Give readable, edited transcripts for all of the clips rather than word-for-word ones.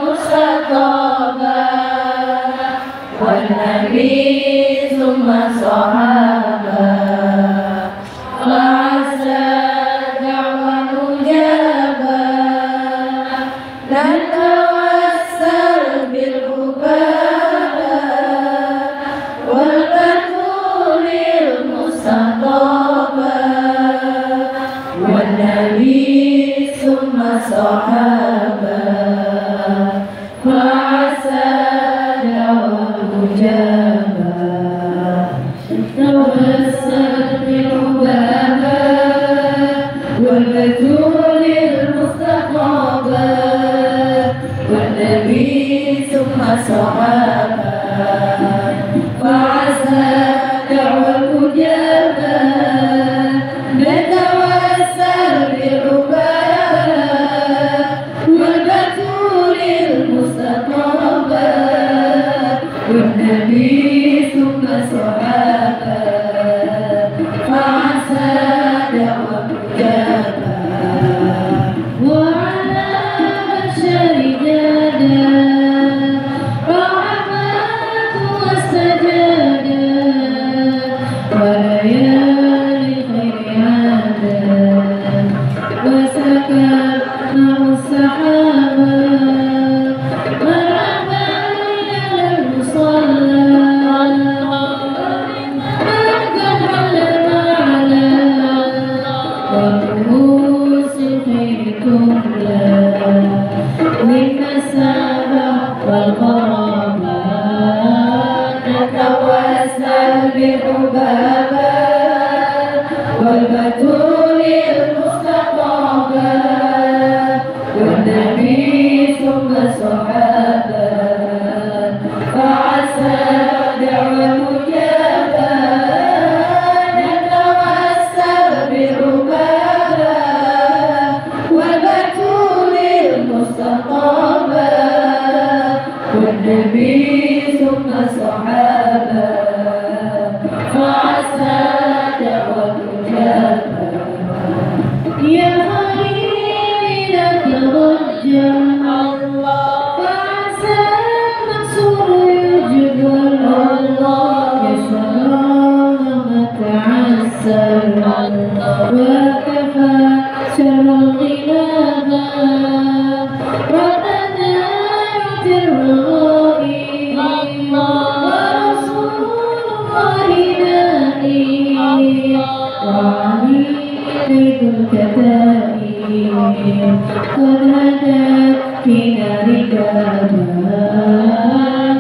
للمصطفى والنبي ثم الصحابة وعسى دعوة مجابة نتوسل بالعبادة والبتول المصطفى والنبي ثم الصحابة وعسى دعوة مجابة نتوسل بالعبادة والبتول المصطفى والنبي ثم الصحابة وعسى دعوة مجابة نتوسل بالعبادة والبتول المصطفى والنبي ثم الصحابة وعسى دعوة مجابة وعلى بشر جادا رحمات واستجادا وليالي خير عادا وسكت مع السحابة مرحبا إلى المصلى قد حل معنا ورؤوس خير تملى بالنسابة والقرابة نتوسل بحبابة والبتول المصطفى والنبي ثم الصحابة فعسى دعوة مجابة نتوسل بعبادة والبتول المصطفى والنبي ثم الصحابة فعسى دعوة مجابة يا خليل ترجى الله فعسى منصور يجبر الله يا سلامة عسى وكفى شر الغلابة ربنا يؤتي الرغائي ورسول الله نائي وعلي بيت الكتائب قد هدت فينا ركابا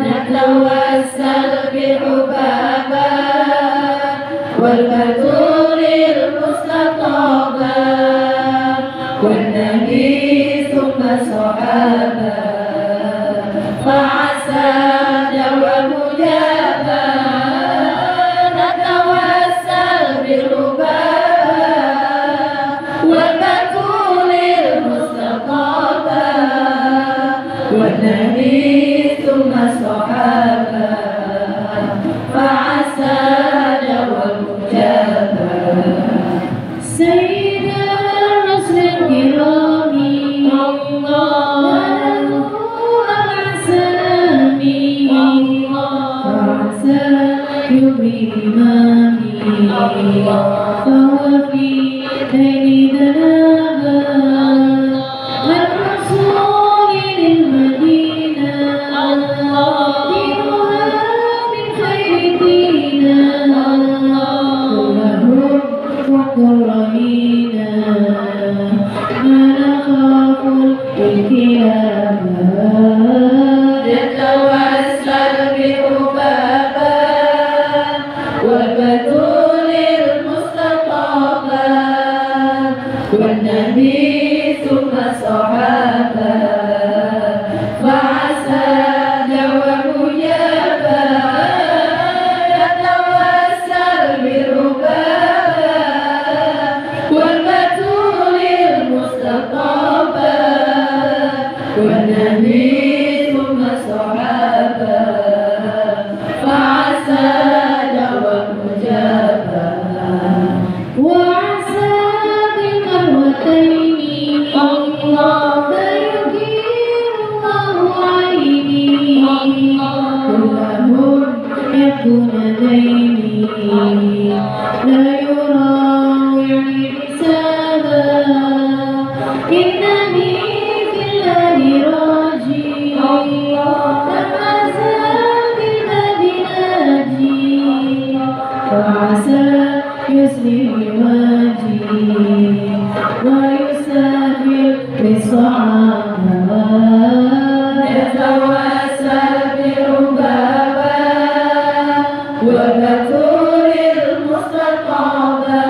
نتوسل بحبابا والبتول المصطفى والنبي ثم الصحابة فعسى دعوة مجابة نتوسل بالعبادة والبتول المصطفى والنبي ثم الصحابة فعسى دعوة مجابة سيد الرسل الكرام ونور العسام فعسى يبري إمامي فهو في دين دنابا الرسول للمدينة دينها من خير دينا كلهم مكرمين ما نخاف الكلاب نتوسل بحبابا والبتول المصطفى والنبي ثم الصحابة فعسى دعوة مجابة نتوسل بربابة والبتول المصطفى والنبي ثم الصحابة فعسى دعوة مجابة وعسى بالمروتين الله لا يجيب دون ديني لا يراوعني حسابا إنني في الله راجي لم أزال بالباب ناجي فعسى يسلم واجي ويسافر بالصعابة يتوسل بربابا وبثور المستطابة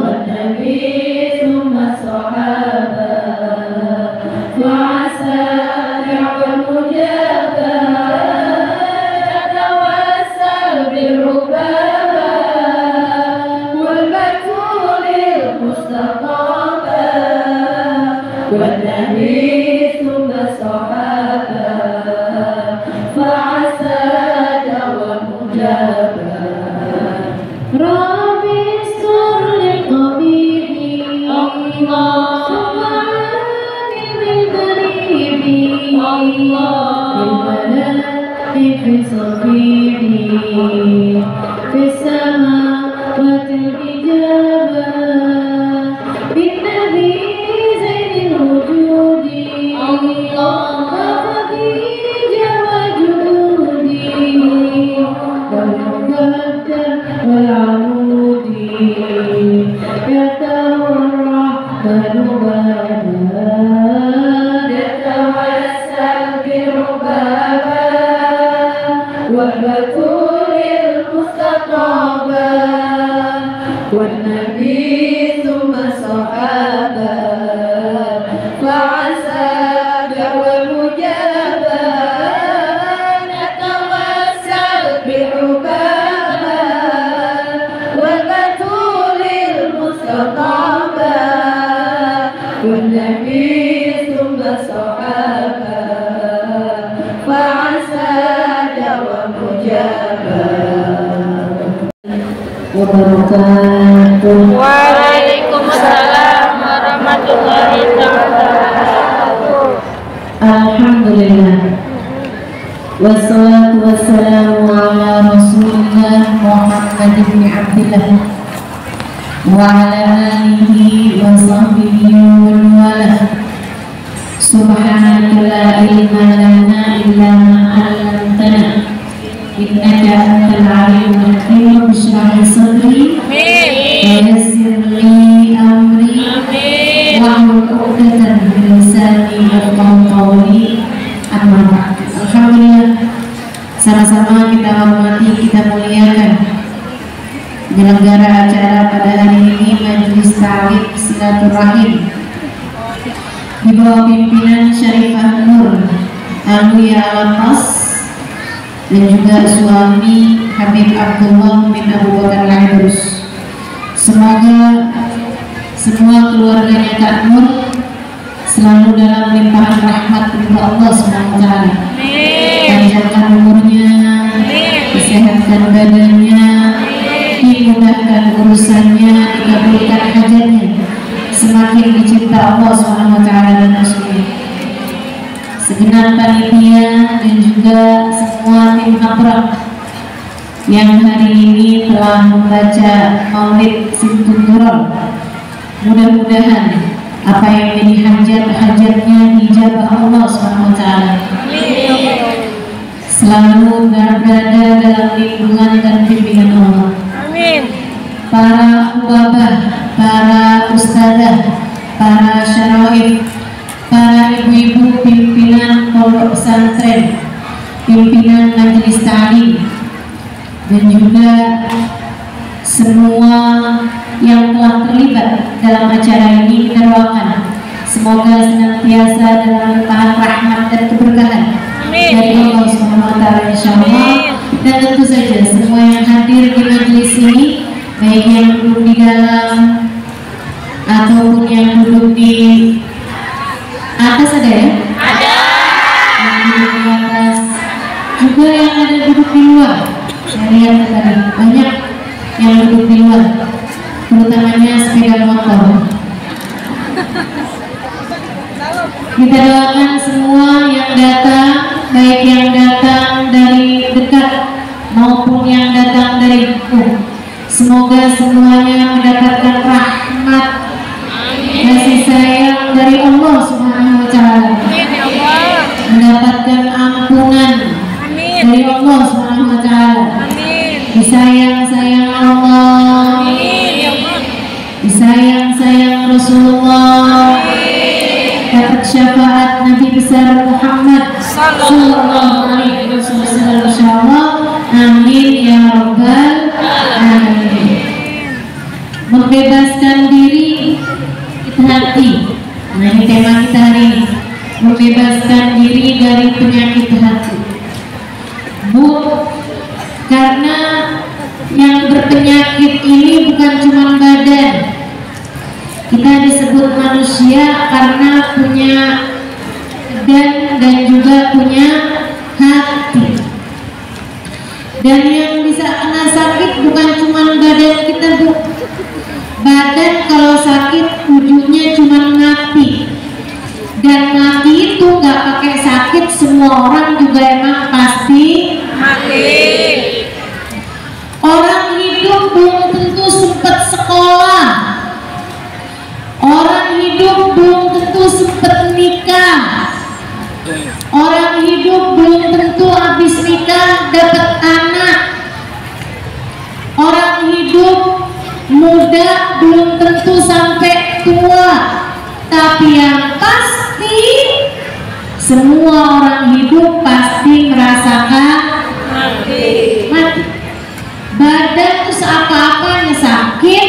والنبي ثم الصحابة فعسى دعوى المجابة يتوسل بربابا والبثور المستطابة والنبي ثم الصحابة فعسى دعوى المجابة ربي استر لقبيحي ثم عامل بالبريد للملائك صفيحي في السماوات الحجابة بالنبي زين الوجود وخديجة وجودي والمقدر والعمود يتورع ذنوبنا يتوسل بربابا والبثور المستطابة والنبي ثم الصحابة فعسى دعوى المجابة نتوسل بربابا والبثور المستطابة والنبي ثم الصحابة فعسى دعوى المجابة وبركاته. Waalaikumsalam warahmatullahi wabarakatuh. Alhamdulillah. Wassalatu wassalamu ala Rasulillah Muhammad ibn Abdillah wa ala alihi wa sahbihi wa wala. Subhanaka la ilma lana illa ma 'allamtana innaka antal alimul hakim. Bishrah li sadri wa yassir li amri wahlul 'uqdatam min lisani yafqahu qawli. Amma ba'd. Alhamdulillah, sama-sama kita hormati, kita muliakan penyelenggara acara pada hari ini, Majelis Ta'lim Silaturahim di bawah pimpinan Syarifah Nur Alwiya Al-Mas dan juga suami Habib Abdullah bin Abu Bakar Al-Aidrus. Semoga semua keluarganya Kak Nur selalu dalam limpahan rahmat dari Allah SWT. Panjangkan umurnya, disehatkan badannya, dimudahkan urusannya, dikabulkan hajatnya, semakin dicinta Allah SWT dan Rasulnya. Segenap panitia dan juga semua tim hadrah yang hari ini telah membaca Maulid Sintuturol, mudah-mudahan apa yang menjadi hajatnya dijabah Allah SWT. Selalu berada dalam lindungan dan bimbingan Allah. Amin. Para wabah, para ustazah, para syaraif, para ibu-ibu pimpinan pondok pesantren, pimpinan majelis ta'lim, dan juga semua yang telah terlibat dalam acara ini, kita doakan semoga senantiasa dalam limpahan rahmat dan keberkahan dari Allah SWT, insyaallah. Dan tentu saja semua yang hadir di majelis ini, baik yang duduk di dalam ataupun yang duduk di atas, ada ya? Ada. Yang duduk di atas, juga yang ada duduk di luar. Saya lihat tadi banyak yang duduk di luar, terutamanya sepeda motor. Kita doakan semua yang datang, baik yang datang dari dekat Semoga semuanya mendapatkan rahmat, kasih sayang dari Allah Subhanahu wa Ta'ala, mendapatkan ampunan dari Allah Subhanahu wa Ta'ala, disayang-sayang Allah, disayang-sayang Rasulullah, dapat syafaat Nabi besar Muhammad sallallahu alaihi wasallam, insyaallah. Amin ya rabbal alamin. Membebaskan diri hati. Nah, ini tema kita hari ini. Membebaskan diri dari penyakit hati. Bu, karena yang berpenyakit ini bukan cuma badan. Kita disebut manusia karena punya dan juga punya hati. Dan yang bisa kena sakit bukan cuma badan kita, Bu. Badan kalau sakit ujungnya cuma mati. Dan mati itu nggak pakai sakit, semua orang juga emang pasti mati. Orang hidup belum tentu sempat sekolah. Orang hidup belum tentu sempat nikah. Orang hidup belum tentu habis nikah dapat anak. Orang hidup muda belum tentu sampai tua. Tapi yang pasti semua orang hidup pasti merasakan mati. Badan itu apa-apanya sakit.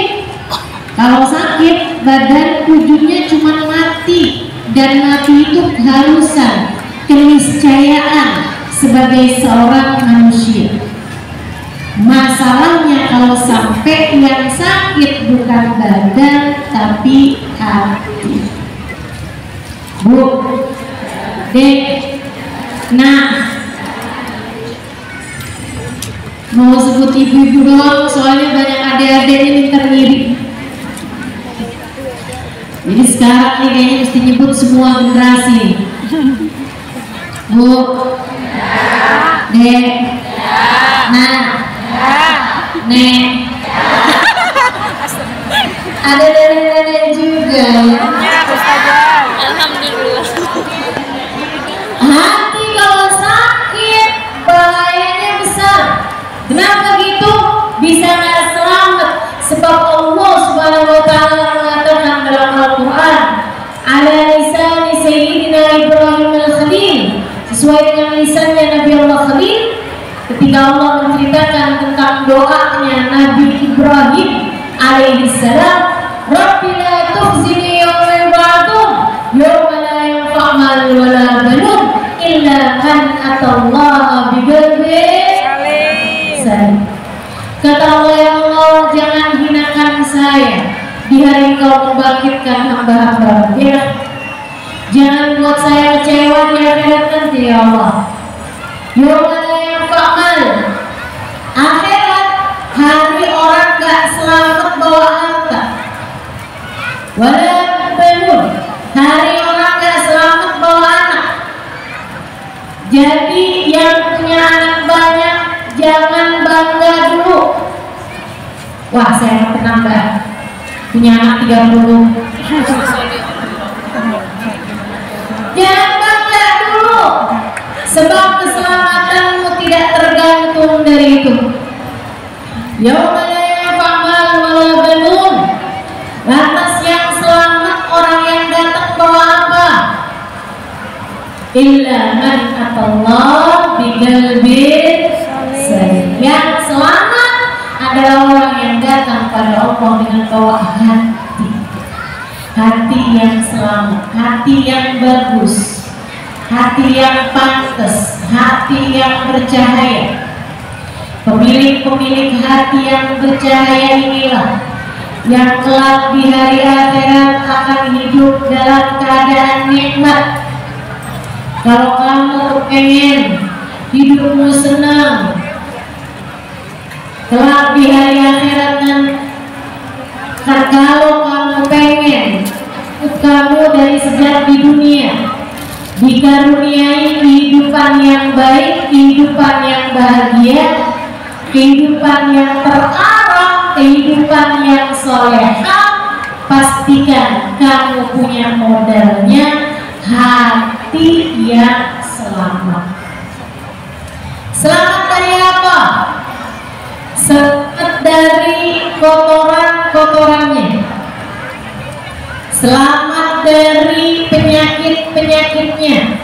Kalau sakit badan ujungnya cuma mati. Dan mati itu keharusan, keniscayaan sebagai seorang manusia. Masalahnya kalau sampai yang sakit bukan badan tapi hati. Bu, Dek, nah, mau sebut ibu-ibu doang soalnya banyak adik-adiknya minta ngiri. Jadi sekarang nih kayaknya mesti nyebut semua generasi. Bu, Dek, nah, Nek, ada nenek-nenek juga ya. Alhamdulillah. Hati kalau sakit bahayanya besar. Kenapa gitu? Bisa nggak selamat? Sebab Allah Subhanahu wa Ta'ala mengatakan dalam Al-Quran, ala lisani Sayyidina Ibrahim al-Khalil, sesuai dengan lisannya Nabi Allah Khalil, ketika Allah menceritakan tentang doanya Nabi Ibrahim alaihissalam, Rabbi la tukhzini yawma yub'atsun yawma la yanfa'u malun wa la banun illa man atallaha biqalbin salim. Kata Allah, ya Allah, jangan hinakan saya di hari Engkau membangkitkan hamba-hamba. Ya, jangan buat saya kecewa di akhirat nanti, ya Allah. Yawma la yanfa'u malun, akhirat, hari orang gak selamat bawa harta. Wala banun, hari orang gak selamat bawa anak. Jadi yang punya anak banyak jangan bangga dulu. Wah, saya mau penambah, punya anak 30. Jangan bangga dulu, sebab keselamatanmu tidak tergantung dari itu. Yauma la yanfa'u malun wala banun. Lantas yang selamat orang yang datang bawa apa? Illa man atallaha biqalbin salim. Yang selamat adalah orang yang datang pada Allah dengan bawa hati. Hati yang selamat, hati yang bagus, hati yang pantas, hati yang bercahaya. Pemilik-pemilik hati yang bercahaya inilah yang kelak di hari akhirat akan hidup dalam keadaan nikmat. Kalau kamu pengen hidupmu senang, kelak di hari akhirat nanti, kalau kamu pengen kamu dari sejak di dunia dikaruniai kehidupan yang baik, kehidupan yang bahagia, kehidupan yang terarah kehidupan yang soleha, pastikan kamu punya modalnya hati yang selamat. Selamat dari apa? Selamat dari kotoran-kotorannya, selamat dari penyakit-penyakitnya,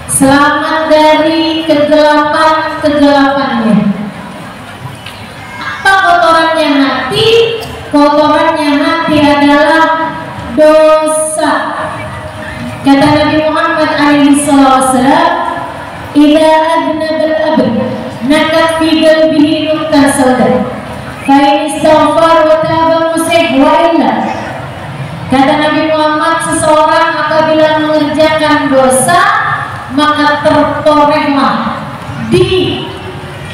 selamat dari kegelapan-kegelapannya. Apa kotorannya hati? Kotorannya hati adalah dosa. Kata Nabi Muhammad SAW, "Idza adnabal abd nakat fi qalbihi nuqtan sauda fa in istaghfar wa taba musih wa illa." Kata Nabi Muhammad, seseorang apabila mengerjakan dosa maka tertorehlah di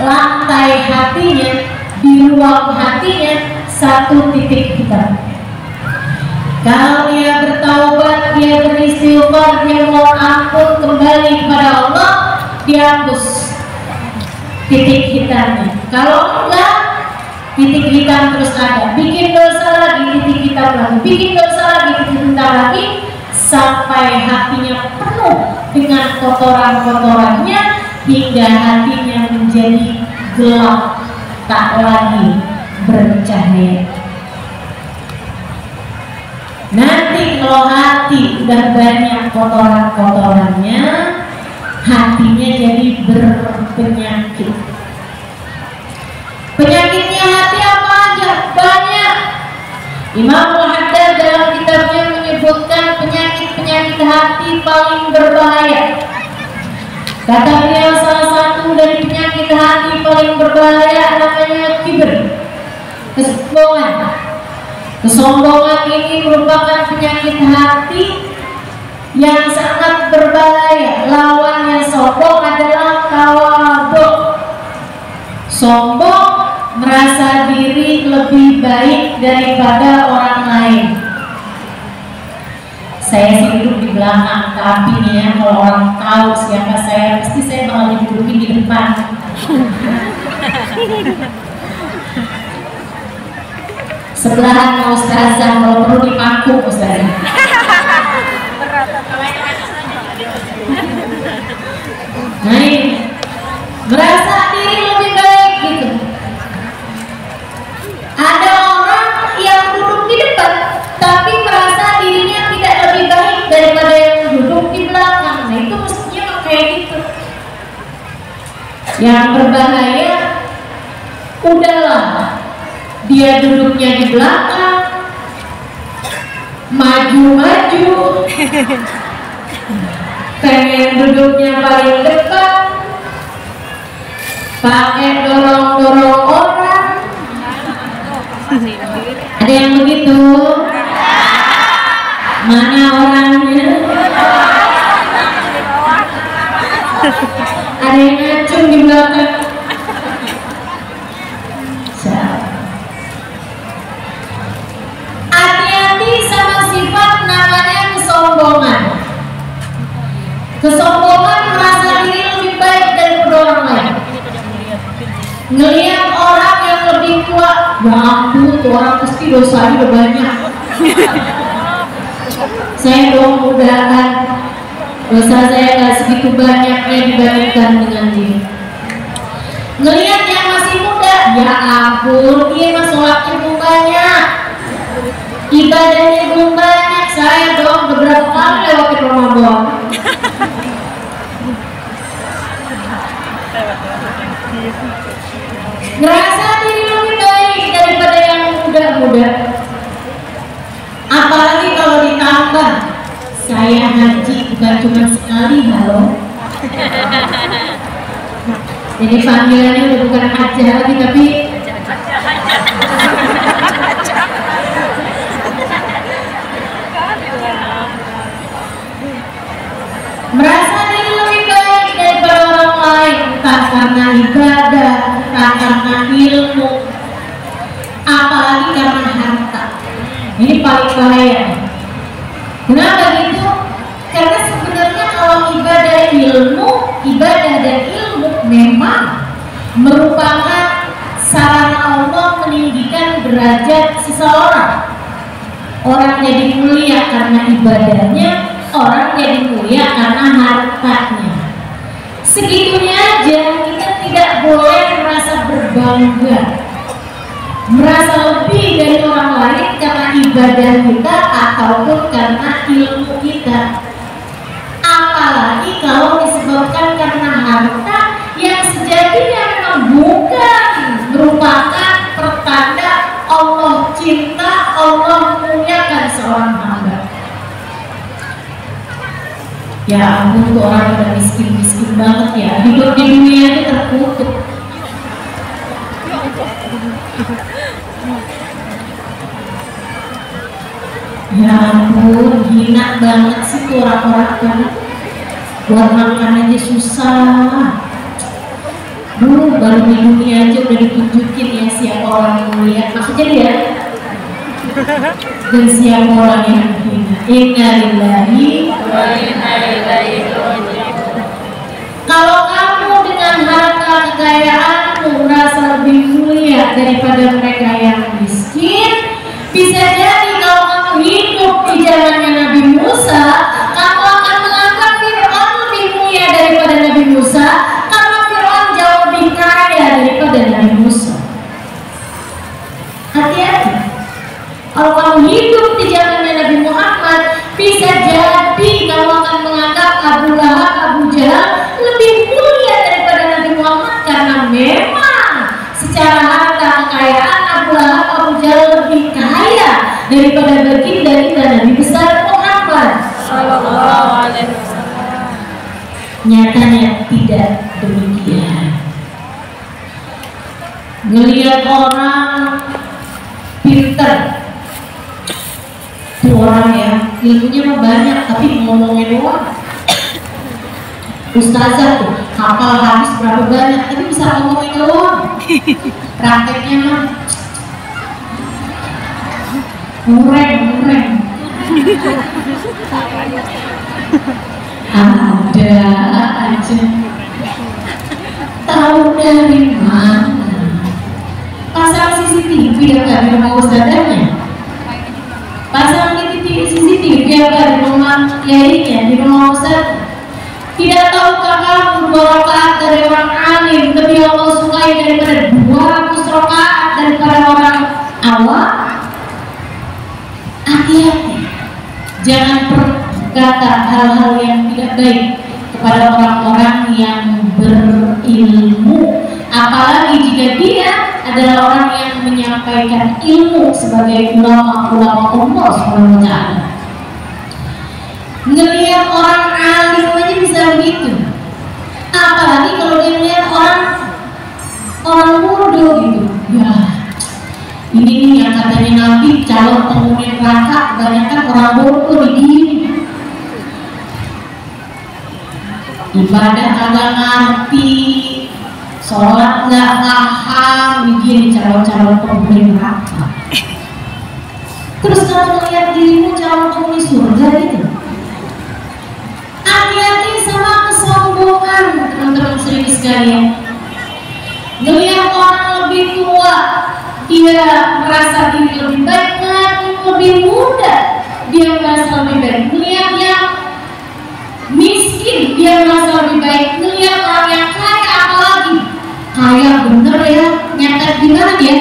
lantai hatinya, di ruang hatinya satu titik hitam. Kalau dia bertaubat, dia beristighfar, dia mohon ampun kembali kepada Allah, dihapus titik hitamnya. Kalau enggak, titik hitam terus ada. Bikin dosa lagi, titik hitam lagi. Bikin dosa lagi, titik hitam lagi, sampai hatinya penuh dengan kotoran-kotorannya hingga hatinya menjadi gelap, tak lagi bercahaya. Nanti kalau hati udah banyak kotoran-kotorannya, hatinya jadi berpenyakit. Penyakitnya hati apa aja? Banyak. Imam Muhaddad dalam kitabnya menyebutkan penyakit-penyakit hati paling berbahaya. Kata beliau, salah satu dari penyakit hati paling berbahaya namanya kibir, kesombongan. Kesombongan ini merupakan penyakit hati yang sangat berbahaya. Lawannya sombong adalah tawadhu. Sombong merasa diri lebih baik daripada orang lain. Saya sih duduk di belakang, tapi nih ya, kalau orang tahu siapa saya, pasti saya bakal didudukin di depan. Sebelahan mau ustazah, kalau perlu dipaku ustazah. Nah ini, merasa diri lebih baik gitu. Ada orang yang duduk di depan, tapi merasa dirinya tidak lebih baik daripada yang duduk di belakang. Nah itu mestinya kayak gitu. Yang berbahaya, udahlah, dia duduknya di belakang, maju-maju, pengen duduknya paling depan, pakai dorong-dorong orang. Ada yang begitu? Mana orangnya? Ada yang ngacung di belakang. Hati-hati sama sifat namanya kesombongan. Kesombongan merasa diri lebih baik daripada orang lain. Ngelihat orang yang lebih tua, ya ampun, tuh orang pasti dosanya udah banyak. Saya dong mudahan dosa saya gak segitu banyaknya dibandingkan dengan dia. Ngelihat yang masih muda, ya ampun, dia mah sholatnya belum banyak, ibadahnya belum banyak. Saya dong beberapa kali lewatin Ramadan. Ngerasa diri lebih baik daripada yang muda-muda. Apalagi kalau ditambah saya haji bukan cuma sekali, halo. Jadi panggilannya udah bukan haji lagi, tapi merasa diri lebih baik daripada orang lain, entah karena ibadah, entah karena ilmu, apalagi karena harta. Ini paling bahaya. Kenapa gitu? Karena sebenarnya kalau ibadah dan ilmu memang merupakan sarana Allah meninggikan derajat seseorang. Orang jadi mulia karena ibadahnya, orang jadi mulia karena hartanya. Segitunya aja, kita tidak boleh merasa berbangga, merasa lebih dari orang lain karena ibadah kita ataupun karena ilmu kita. Apalagi kalau disebabkan karena harta yang sejatinya memang bukan merupakan pertanda Allah cinta, Allah memuliakan seorang hamba. Ya ampun, tuh orang udah miskin-miskin banget ya, hidup di dunia ini terkutuk. Ya ampun, hina banget sih tuh orang-orang kan. Buat makan aja susah. Baru di dunia aja udah ditunjukin ya siapa orang yang mulia. Maksudnya dia dan siapa orang yang hina. Inna lillahi wa inna ilaihi raji'un. Kalau kamu dengan harta kekayaanmu merasa lebih mulia daripada mereka yang miskin, bisa jadi kalau kamu hidup di zamannya Nabi Musa, kamu akan menganggap Fir'aun lebih mulia daripada Nabi Musa, karena Fir'aun jauh lebih kaya daripada Nabi Musa. Hati-hati. Kalau kamu hidup di zamannya Nabi Muhammad, bisa jadi kamu akan menganggap Abu Lahab, Abu Jahal lebih mulia daripada Nabi Muhammad, karena memang secara harta kekayaan Abu Lahab, Abu Jahal lebih kaya daripada baginda kita Nabi besar Muhammad Sallallahu Alaihi Wasallam. Nyatanya tidak demikian. Ngelihat orang pinter, tuh orang ya ilmunya mah banyak tapi ngomongnya doang. Ustazah tuh hafal hadis berapa banyak tapi bisa ngomongin doang. Prakteknya mah mureng. Ada aja. Tahu dari mana? Pasang CCTV yang nggak di rumah ustazahnya. Pasang CCTV yang nggak di rumah kiainya, di rumah ustaz. Tidak tahukah kamu 2 rakaat dari orang alim lebih Allah sukai daripada 200 rakaat daripada orang awam? Hati-hati, jangan berkata hal-hal yang tidak baik kepada orang-orang yang berilmu, apalagi jika dia adalah orang yang menyampaikan ilmu sebagai ulama-ulama Allah SWT. Ngelihat orang alim aja bisa begitu, apalagi kalau dia melihat orang bodoh gitu. Ya, ini nih yang katanya Nabi calon penghuni neraka, kebanyakan orang bodoh begini. Ibadah kagak ngerti, sholat nggak paham, begini calon-calon penghuni neraka. Terus kalau melihat dirimu calon penghuni surga gitu. Hati-hati sama kesombongan, teman-teman sering sekalian. Ngelihat orang lebih tua, dia merasa diri lebih baik, lebih muda, dia merasa lebih baik. Ngelihat yang miskin, dia merasa lebih baik. Ngelihat orang yang kaya, apalagi kaya bener ya, nyatet gimana dia?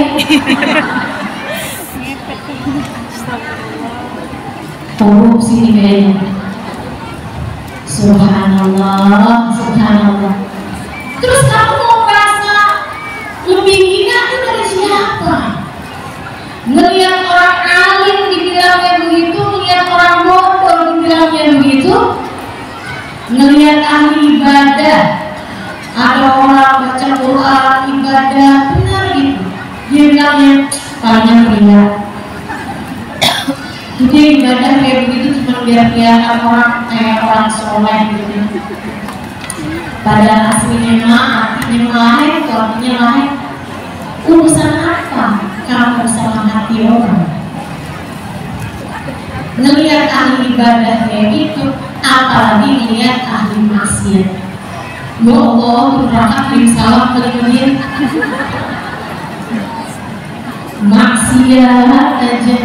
Korupsi nih kayaknya. Subhanallah, subhanallah. Terus kamu mau merasa lebih hina itu dari siapa? Ngelihat orang alim dibilangnya begitu, ngelihat orang bodoh dibilangnya begitu. Ngelihat ahli ibadah, ada orang baca Quran, ibadah, benar gitu, dia bilangnya palingnya pria. Dia ibadah kayak begitu cuma biar kelihatan orang kayak orang soleh gitu. Pada aslinya mah artinya lain, artinya lain. Urusan apa kamu sama hati orang? Ngelihat ahli ibadah kayak gitu, apalagi ngelihat ahli maksiat. Ya Allah, berangkat kirim salam kali ini. maksiat aja.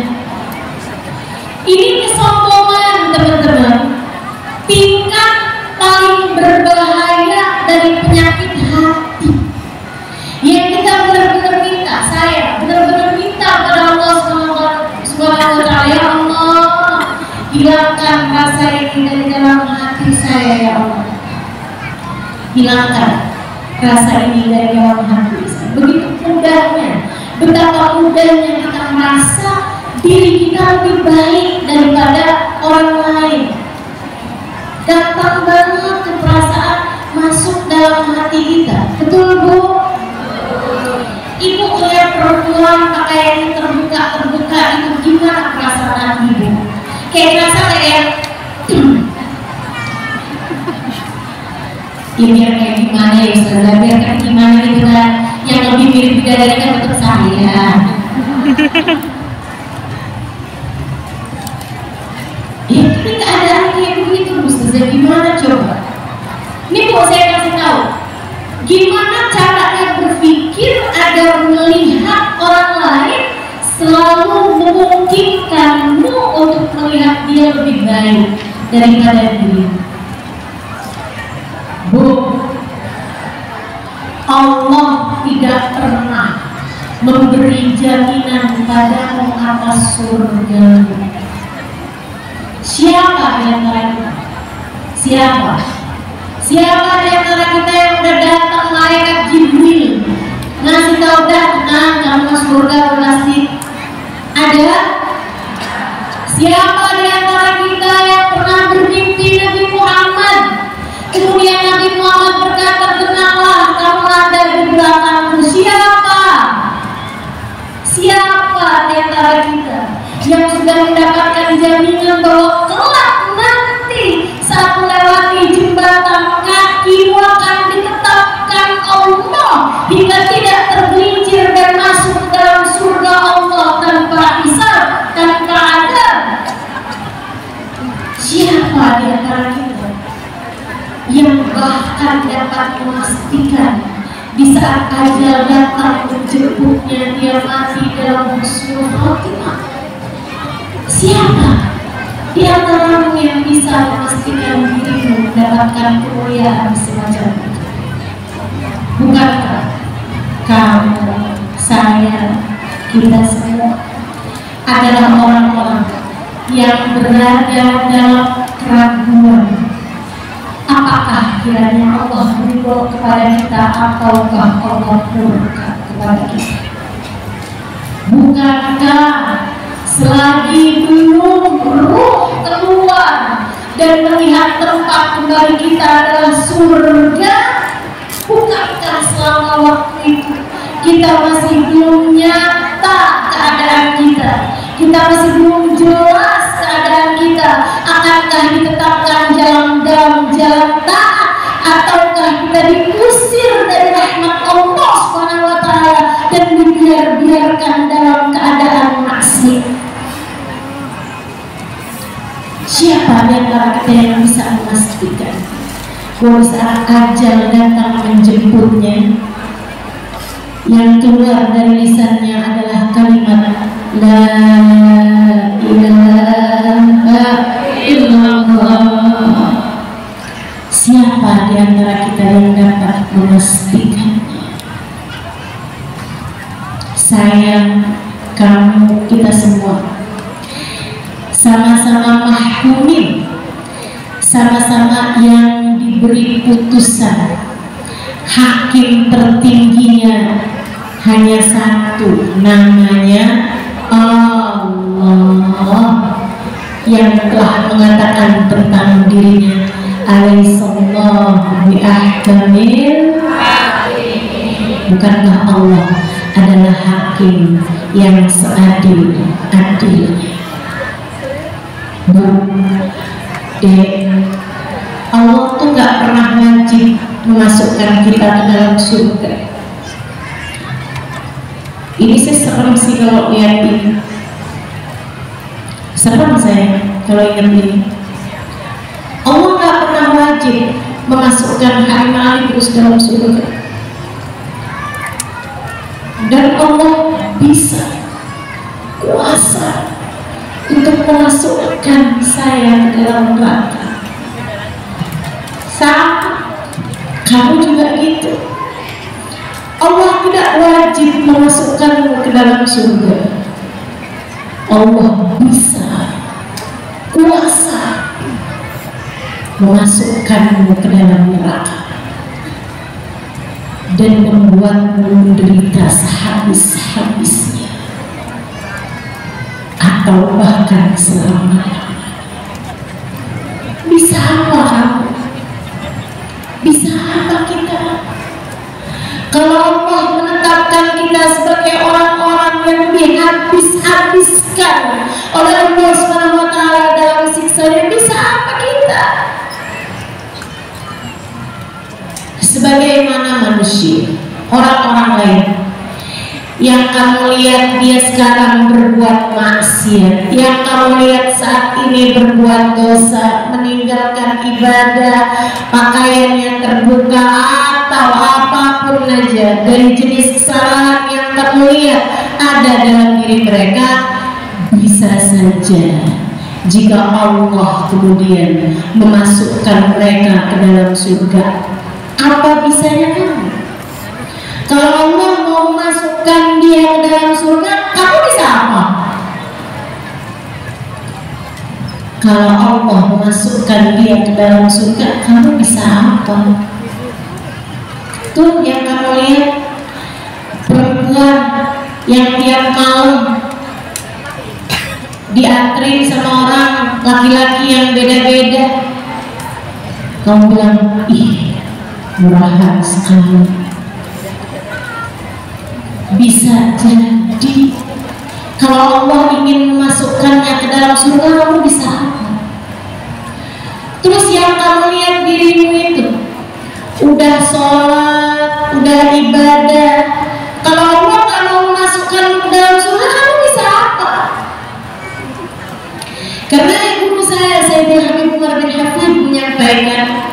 Ini kesombongan teman-teman, tingkat paling berbahaya dari penyakit hati. Yang kita benar-benar minta, saya benar-benar minta pada Allah Subhanahu wa Ta'ala, ya Allah, hilangkan rasa ini dari dalam hati saya, ya Allah. Hilangkan rasa ini dari dalam hati saya. Begitu mudahnya, betapa mudahnya kita merasa diri kita lebih baik daripada orang lain. Gampang banget ke perasaan masuk dalam hati kita. Betul Bu? Ibu lihat perempuan pakaian terbuka itu gimana perasaan ibu? Kayak ngerasa kayak ya biar kayak gimana ya Ustazah, biar kayak gimana gitu kan, yang lebih mirip bidadari kan untuk saya. Ya ini keadaan kayak begitu Ustazah, gimana coba? Ini mau saya kasih tahu gimana caranya berpikir agar melihat orang lain selalu memungkinkanmu untuk melihat dia lebih baik daripada diri. Bu, Allah tidak pernah memberi jaminan padamu atas surga. Siapa di antara kita? Siapa di antara kita yang udah datang malaikat Jibril ngasih tahu dah, tenang, kamu masuk surga pasti? Ada? Siapa di antara kita yang pernah bermimpi Nabi Muhammad? Kemudian Nabi Muhammad berkata, tenanglah, kamu ada di belakangku. Siapa di antara kita yang sudah mendapatkan jaminan bahwa kelak nanti saat melewati jembatan kakimu akan ditetapkan Allah hingga tidak tergelincir dan masuk ke dalam surga Allah tanpa hisab, tanpa adab? Siapa di antara kita yang bahkan dapat memastikan di saat ajal datang menjemputnya dia mati dalam husnul khotimah? Siapa di antaramu yang bisa memastikan dirimu mendapatkan kemuliaan semacam itu? Bukankah kamu, saya, kita semua adalah orang-orang yang berada dalam keraguan? Apakah kiranya Allah ridho kepada kita ataukah Allah murka kepada kita? Bukankah selagi belum ruh keluar dan melihat tempat kembali kita adalah surga, bukankah selama waktu itu kita masih belum nyata keadaan kita, kita masih belum jelas keadaan kita? Akankah ditetapkan dalam jalan taat, ataukah kita diusir dari rahmat Allah Subhanahu wa Ta'ala dan dibiarkan dalam keadaan maksiat? Siapa di antara kita yang bisa memastikan bahwa saat ajal datang menjemputnya, yang keluar dari lisannya adalah kalimat La ilaha illallah? Siapa di antara kita yang dapat memastikannya? Saya, kamu, kita semua sama-sama mahkumin, sama-sama yang diberi putusan. Hakim tertingginya hanya satu, namanya Allah, yang telah mengatakan tentang dirinya, alaihissallahu bi'ahkamil. Bukankah Allah adalah hakim yang seadil-adilnya? Allah tuh gak pernah wajib memasukkan kita ke dalam surga. Ini saya serem sih kalau lihat ini. Serem saya kalau ingat ini. Allah gak pernah wajib memasukkan hari terus dalam surga. Dan Allah bisa memasukkan saya ke dalam neraka. Sama, kamu juga gitu. Allah tidak wajib memasukkanmu ke dalam surga. Allah bisa, kuasa memasukkanmu ke dalam neraka dan membuatmu menderita sehabis-habisnya atau bahkan selamanya. Bisa apa kamu? Bisa apa kita? Kalau Allah menetapkan kita sebagai orang-orang yang dihabis-habiskan oleh Allah SWT dalam siksanya, bisa apa kita? Sebagaimana manusia, orang-orang lain yang kamu lihat dia sekarang berbuat maksiat, yang kamu lihat saat ini berbuat dosa, meninggalkan ibadah, pakaiannya terbuka atau apapun aja dari jenis kesalahan yang kamu lihat ada dalam diri mereka, bisa saja jika Allah kemudian memasukkan mereka ke dalam surga. Apa bisanya kamu? Kalau Allah mau memasukkan dia ke dalam surga, kamu bisa apa? Kalau Allah memasukkan dia ke dalam surga, kamu bisa apa? Tuh yang kamu lihat, perempuan yang tiap malam diantri sama orang laki-laki yang beda-beda, kamu bilang, ih, murahan sekali. Bisa jadi kalau Allah ingin memasukkannya ke dalam surga, kamu bisa apa? Terus yang kamu lihat dirimu itu udah sholat, udah ibadah, kalau Allah nggak mau memasukkan ke dalam surga, kamu bisa apa? Karena guru saya Sayyidina Habib Umar bin Hafid menyampaikan,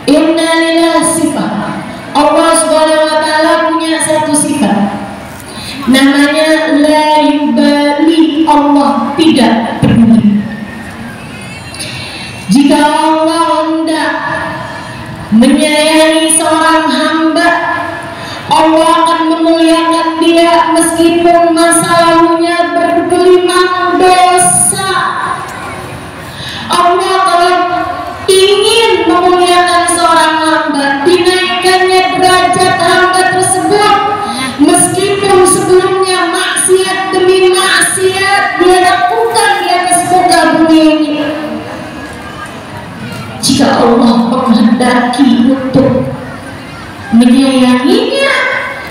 inna lillahi sifat, Allah Subhanahu wa ta'ala punya satu sifat namanya la yubali, Allah tidak peduli. Jika Allah hendak menyayangi seorang hamba, Allah akan memuliakan dia meskipun masa lalunya bergelimang dosa. Allah kalau ingin memuliakan seorang hamba, dinaikkannya derajat hamba tersebut meskipun sebelumnya maksiat demi maksiat dia lakukan di atas muka bumi ini. Jika Allah menghendaki untuk menyayanginya,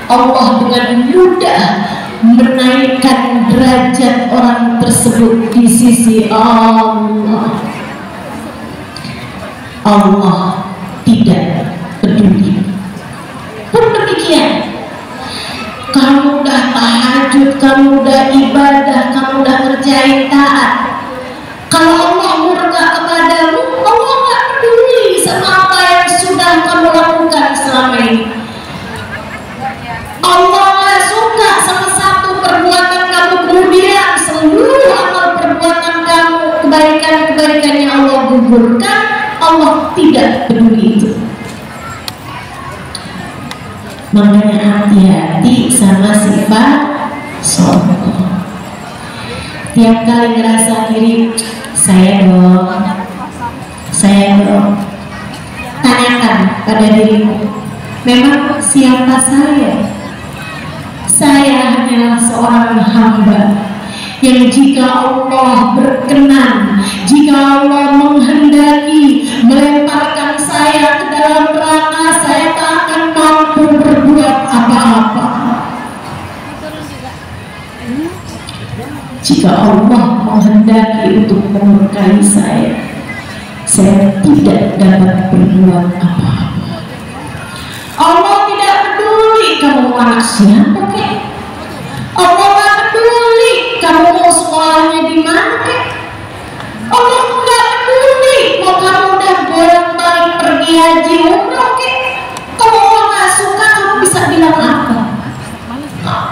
Allah dengan mudah menaikkan derajat orang tersebut di sisi Allah. Allah tidak peduli. Pun demikian, kamu udah tahajud, kamu udah ibadah, kamu udah ngerjain taat, kalau Allah murka kepadamu, Allah nggak peduli sama apa yang sudah kamu lakukan selama ini. Allah nggak suka sama satu perbuatan kamu, kemudian seluruh amal perbuatan kamu, kebaikan-kebaikan yang Allah gugurkan, Allah tidak peduli itu. Makanya hati-hati sama sifat sombong. Tiap kali ngerasa diri, saya dong, tanyakan pada dirimu, memang siapa saya? Saya hanyalah seorang hamba yang jika Allah berkenan, jika Allah menghendaki melemparkan saya ke dalam neraka, saya tak akan mampu berbuat apa-apa. Jika Allah menghendaki untuk memurkai saya tidak dapat berbuat apa-apa. Allah tidak peduli kamu anak siapa kek. Allah tidak peduli kamu mau sekolahnya di mana kek. Allah tidak peduli mau kamu udah bolak-balik pergi haji umroh kek. Kalau Allah nggak suka, kamu bisa bilang apa?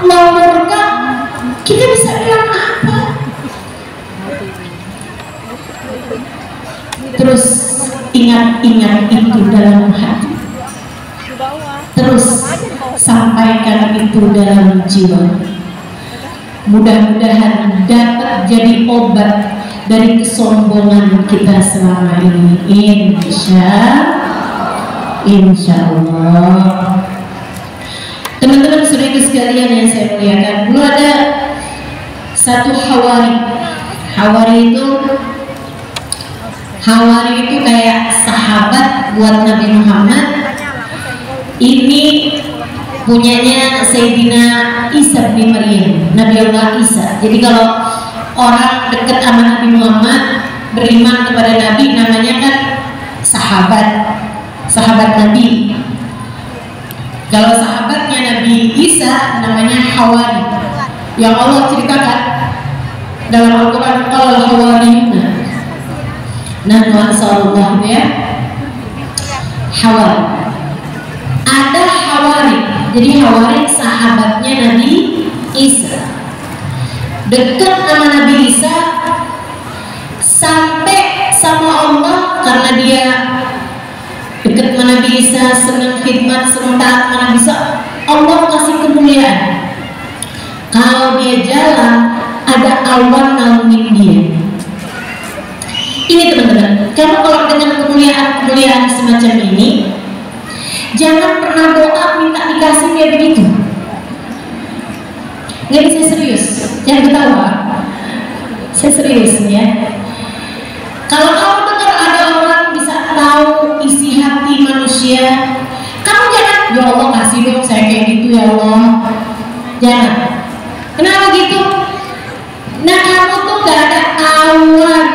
Mau murka, kita bisa bilang apa? ingat-ingat itu dalam hati, terus sampaikan itu dalam jiwa. Mudah-mudahan dapat jadi obat dari kesombongan kita selama ini, insya Allah. Teman-teman saudara sekalian yang saya muliakan, dulu ada satu Hawari itu kayak sahabat buat Nabi Muhammad. Ini punyanya Sayyidina Isa bin Maryam, Nabi Allah Isa. Jadi kalau orang dekat sama Nabi Muhammad, beriman kepada Nabi, namanya kan sahabat Nabi. Kalau sahabatnya Nabi Isa namanya Hawari, yang Allah ceritakan dalam Al-Quran, kalau Hawariyuna, nah Rasulullah ya, Hawari. Ada Hawari, jadi Hawari sahabatnya Nabi Isa, dekat sama Nabi Isa, sampai sama Allah karena dia dekat sama Nabi Isa, senang khidmat, senang taat sama Nabi Isa. Allah kasih kemuliaan. Kalau dia jalan, ada awan naungin dia. Ini teman-teman, kalau dengan kemuliaan semacam ini, jangan pernah doa minta dikasih kayak begitu. Nggak bisa serius, jangan ketawa. Saya serius ya. Kalau kamu dengar ada orang bisa tahu isi hati manusia, kamu jangan, ya Allah kasih dong saya kayak gitu ya Allah. Jangan. Kenapa gitu? Nah kamu tuh gak ada awan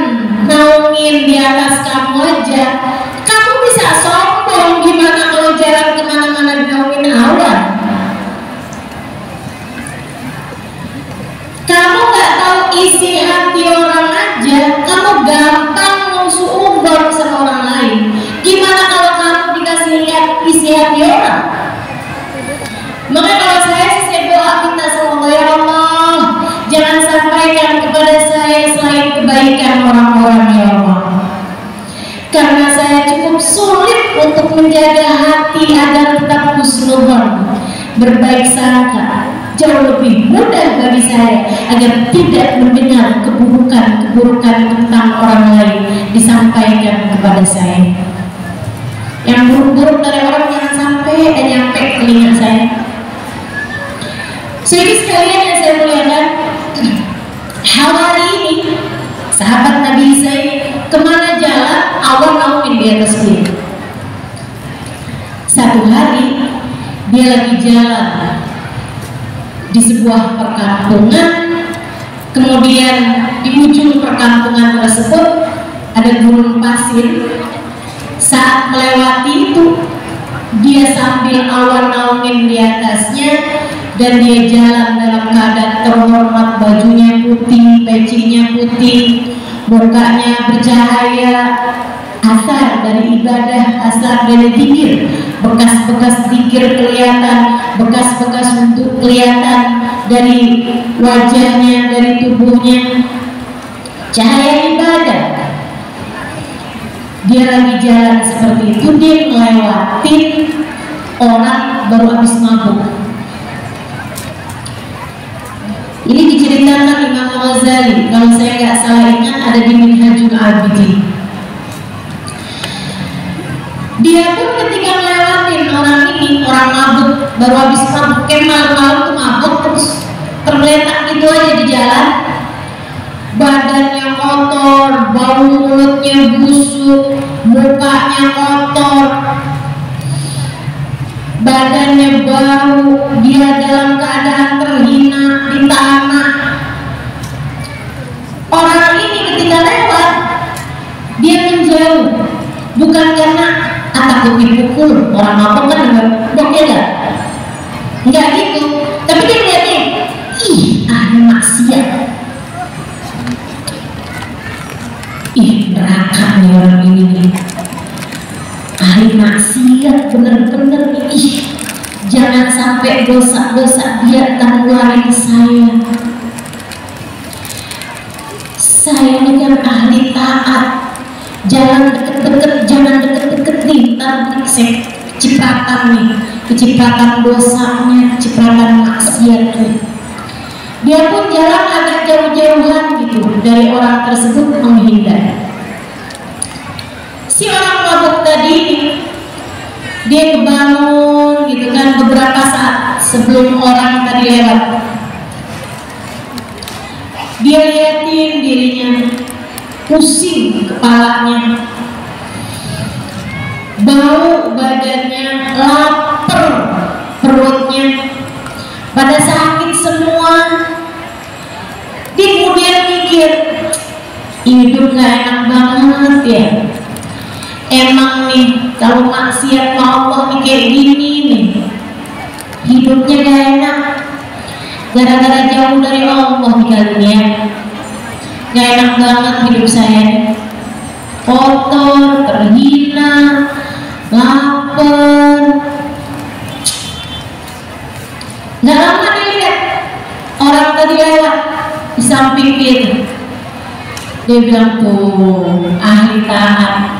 naungin di atas kamu aja. Kamu bisa sombong gimana kalau jalan kemana-mana naungin awan? Kamu gak tahu isi hati orang aja, kamu gampang ngusubon sama orang lain. Gimana kalau kamu dikasih lihat isi hati orang? Makanya kalau saya doa minta sama Allah, ya Allah, jangan sampaikan kepada saya selain kebaikan orang-orang, ya Allah. Karena saya cukup sulit untuk menjaga hati agar tetap husnudzon, berbaik sangka. Jauh lebih mudah bagi saya agar tidak mendengar keburukan tentang orang lain disampaikan kepada saya. Yang buruk-buruk dari orang jangan sampai nyampe telinga saya. Jadi sekalian yang saya muliakan, Hawari ini sahabat Nabi Isa ini kemana jalan awan naungin di atas dia. Satu hari dia lagi jalan di sebuah perkampungan, kemudian di ujung perkampungan tersebut ada gunung pasir. Saat melewati itu, dia sambil awan naungin di atasnya, dan dia jalan dalam keadaan terhormat, bajunya putih, pecinya putih, mukanya bercahaya, asar dari ibadah, asar dari zikir. Bekas-bekas zikir kelihatan, bekas-bekas untuk kelihatan dari wajahnya, dari tubuhnya, cahaya ibadah. Dia lagi jalan seperti itu, dia ngelewatin orang baru habis mabuk. Ini diceritakan Imam Ghazali, kalau saya nggak salah ingat ada di Minhajul Abidin. Dia pun ketika ngelewatin orang ini, orang mabuk, baru habis mabuk, kayak malam-malam tuh mabuk, terus tergeletak gitu aja di jalan. Badannya kotor, bau mulutnya busuk, mukanya kotor, badannya bau, dia dalam keadaan terhina di tanah. Orang ini ketika lewat, dia menjauh, bukan karena takut dipukul, orang mabuk kan enggak, enggak gitu, tapi dia lihatnya, ih ahli maksiat, ih neraka nih orang ini nih, ahli maksiat bener-bener nih, ih jangan sampai dosa-dosa dia tangguhin saya. Saya ini kan ahli taat, jangan deket-deket, jangan kecipratan nih, kecipratan dosanya, kecipratan maksiatnya. Dia pun jalan agak jauh-jauhan gitu dari orang tersebut, menghindar. Si orang mabuk tadi dia kebangun gitu kan beberapa saat sebelum orang tadi lewat. Dia liatin dirinya, pusing kepalanya, bau badannya, lapar perutnya, pada sakit semua. Dia kemudian mikir, hidup gak enak banget ya. Emang nih kalau maksiat sama Allah nih kayak gini nih, hidupnya gak enak. Gara-gara jauh dari Allah nih kalian, gak enak banget hidup saya nih. Kotor, terhina, lapar. Gak lama dilihat orang tadi lewat di samping kiri. Dia bilang tuh ahli taat,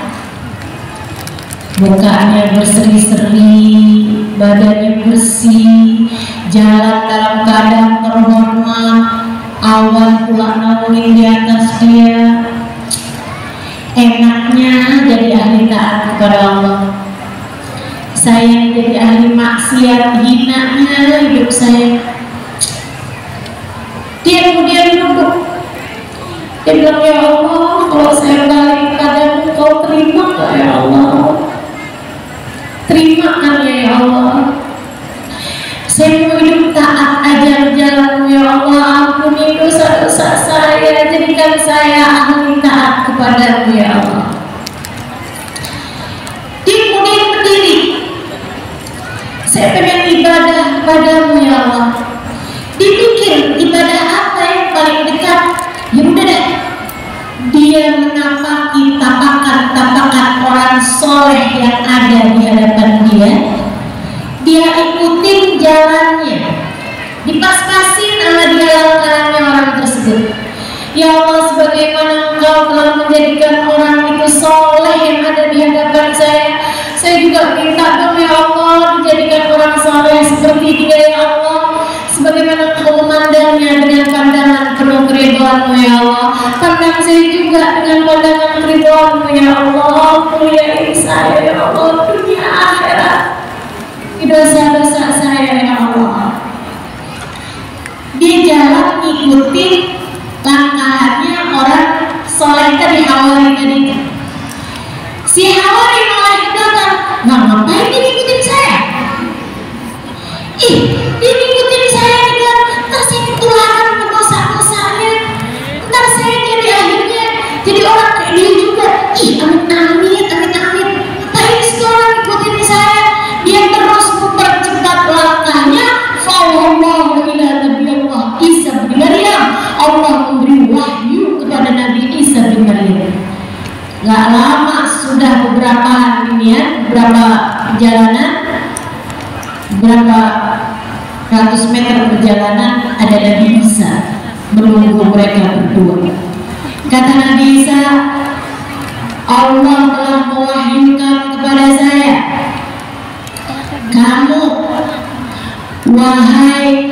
mukanya berseri-seri, badannya bersih, jalan dalam keadaan terhormat, awan pula naungin di atas dia. Enaknya jadi ahli taat kepada Allah. Saya jadi ahli maksiat, hinanya hidup saya. Dia kemudian duduk. Dia bilang, ya Allah, kalau saya balik padamu, kau terima gak ya Allah? Terima kan ya Allah? Saya mau hidup taat ajar-ajarmu ya Allah. Ampuni dosa-dosa saya, jadikan saya ahli taat kepadamu ya Allah. Dia kemudian berdiri. Saya pengen ibadah kepadamu ya Allah. Dipikir ibadah apa yang paling dekat? Ya udah deh. Dia menapaki tapakan-tapakan orang soleh yang ada di hadapan dia. Dia ikutin jalannya, dipas-pasin sama dia langkahnya orang tersebut. Ya Allah, sebagaimana Engkau telah menjadikan orang itu soleh yang ada di hadapan saya juga minta dong ya Allah, dijadikan orang soleh seperti dia ya Allah. Sebagaimana Engkau memandangnya dengan pandangan penuh keridhaan-Mu ya Allah, pandang saya juga dengan pandangan keridhaan-Mu ya Allah. Muliain saya ya Allah, dunia akhirat, dosa-dosa saya ya Allah. Dia jalan ngikutin langkahnya orang soleh tadi, Hawari tadi. Si Hawari malah datang, nggak ngapain dia ngikutin saya? Ih, dia ngikutin saya dengan ntar saya ketularan sama dosa-dosanya, ntar saya jadi akhirnya jadi orang kayak dia juga. Ih, amit-amit, amit-amit, ngapain sih orang ngikutin saya? Dia terus mempercepat langkahnya. Fa'allahu ila Nabiullah Isa bin Maryam. Allah memberi wahyu kepada Nabi Isa bin Maryam. Gak lama, sudah beberapa hari ini ya, beberapa perjalanan, berapa ratus meter perjalanan, ada Nabi Isa menunggu mereka berdua. Kata Nabi Isa, Allah telah mewahyukan kepada saya, kamu wahai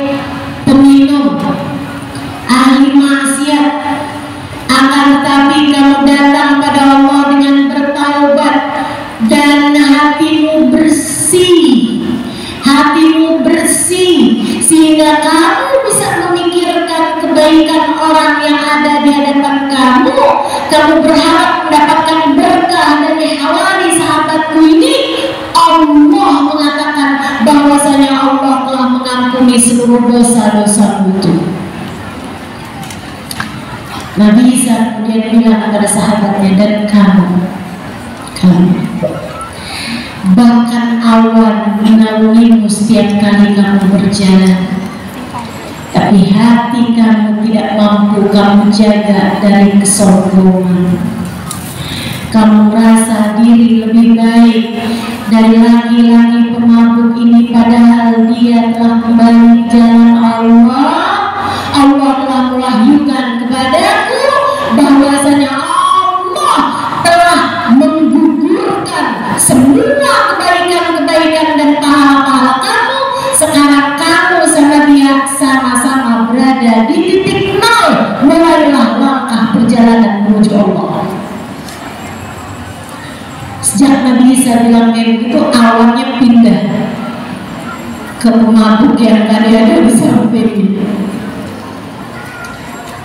peminum, ahli maksiat, akan tetapi kamu datang pada Allah dengan bertaubat dan hatimu bersih, sehingga kamu bisa memikirkan kebaikan orang yang ada di hadapan kamu. Kamu berharap mendapatkan berkah dari Hawari sahabatku ini. Allah mengatakan bahwasanya Allah telah mengampuni seluruh dosa-dosa itu. Nabi Isa kemudian bilang kepada sahabatnya, dan kamu bahkan awan menaungimu setiap kali kamu berjalan, tapi hati kamu tidak mampu kamu jaga dari kesombongan. Kamu merasa diri lebih baik dari laki-laki pemabuk ini, padahal dia telah kembali ke jalan Allah. Allah telah mewahyukan kepadaku bahwasanya Allah telah menggugurkan semua kebaikan Nabi Isa bilang kayak begitu, awalnya pindah ke pemabuk yang tadi ada di samping.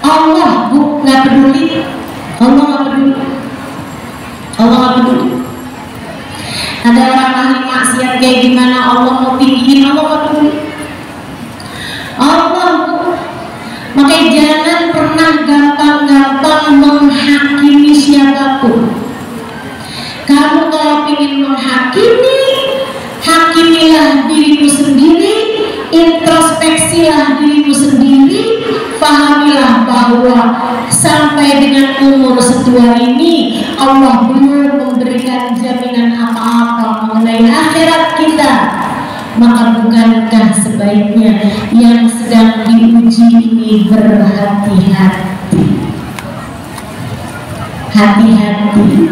Allah nggak peduli, Allah nggak peduli, Allah nggak peduli. Ada orang ahli maksiat kayak gimana Allah mau tinggiin, Allah nggak peduli. Allah, makanya jangan pernah gampang-gampang menghakimi siapapun. Kamu kalau ingin menghakimi, hakimilah dirimu sendiri, introspeksilah dirimu sendiri, pahamilah bahwa sampai dengan umur setua ini Allah belum memberikan jaminan apa-apa mengenai akhirat kita. Maka bukankah sebaiknya yang sedang diuji ini berhati-hati, hati-hati,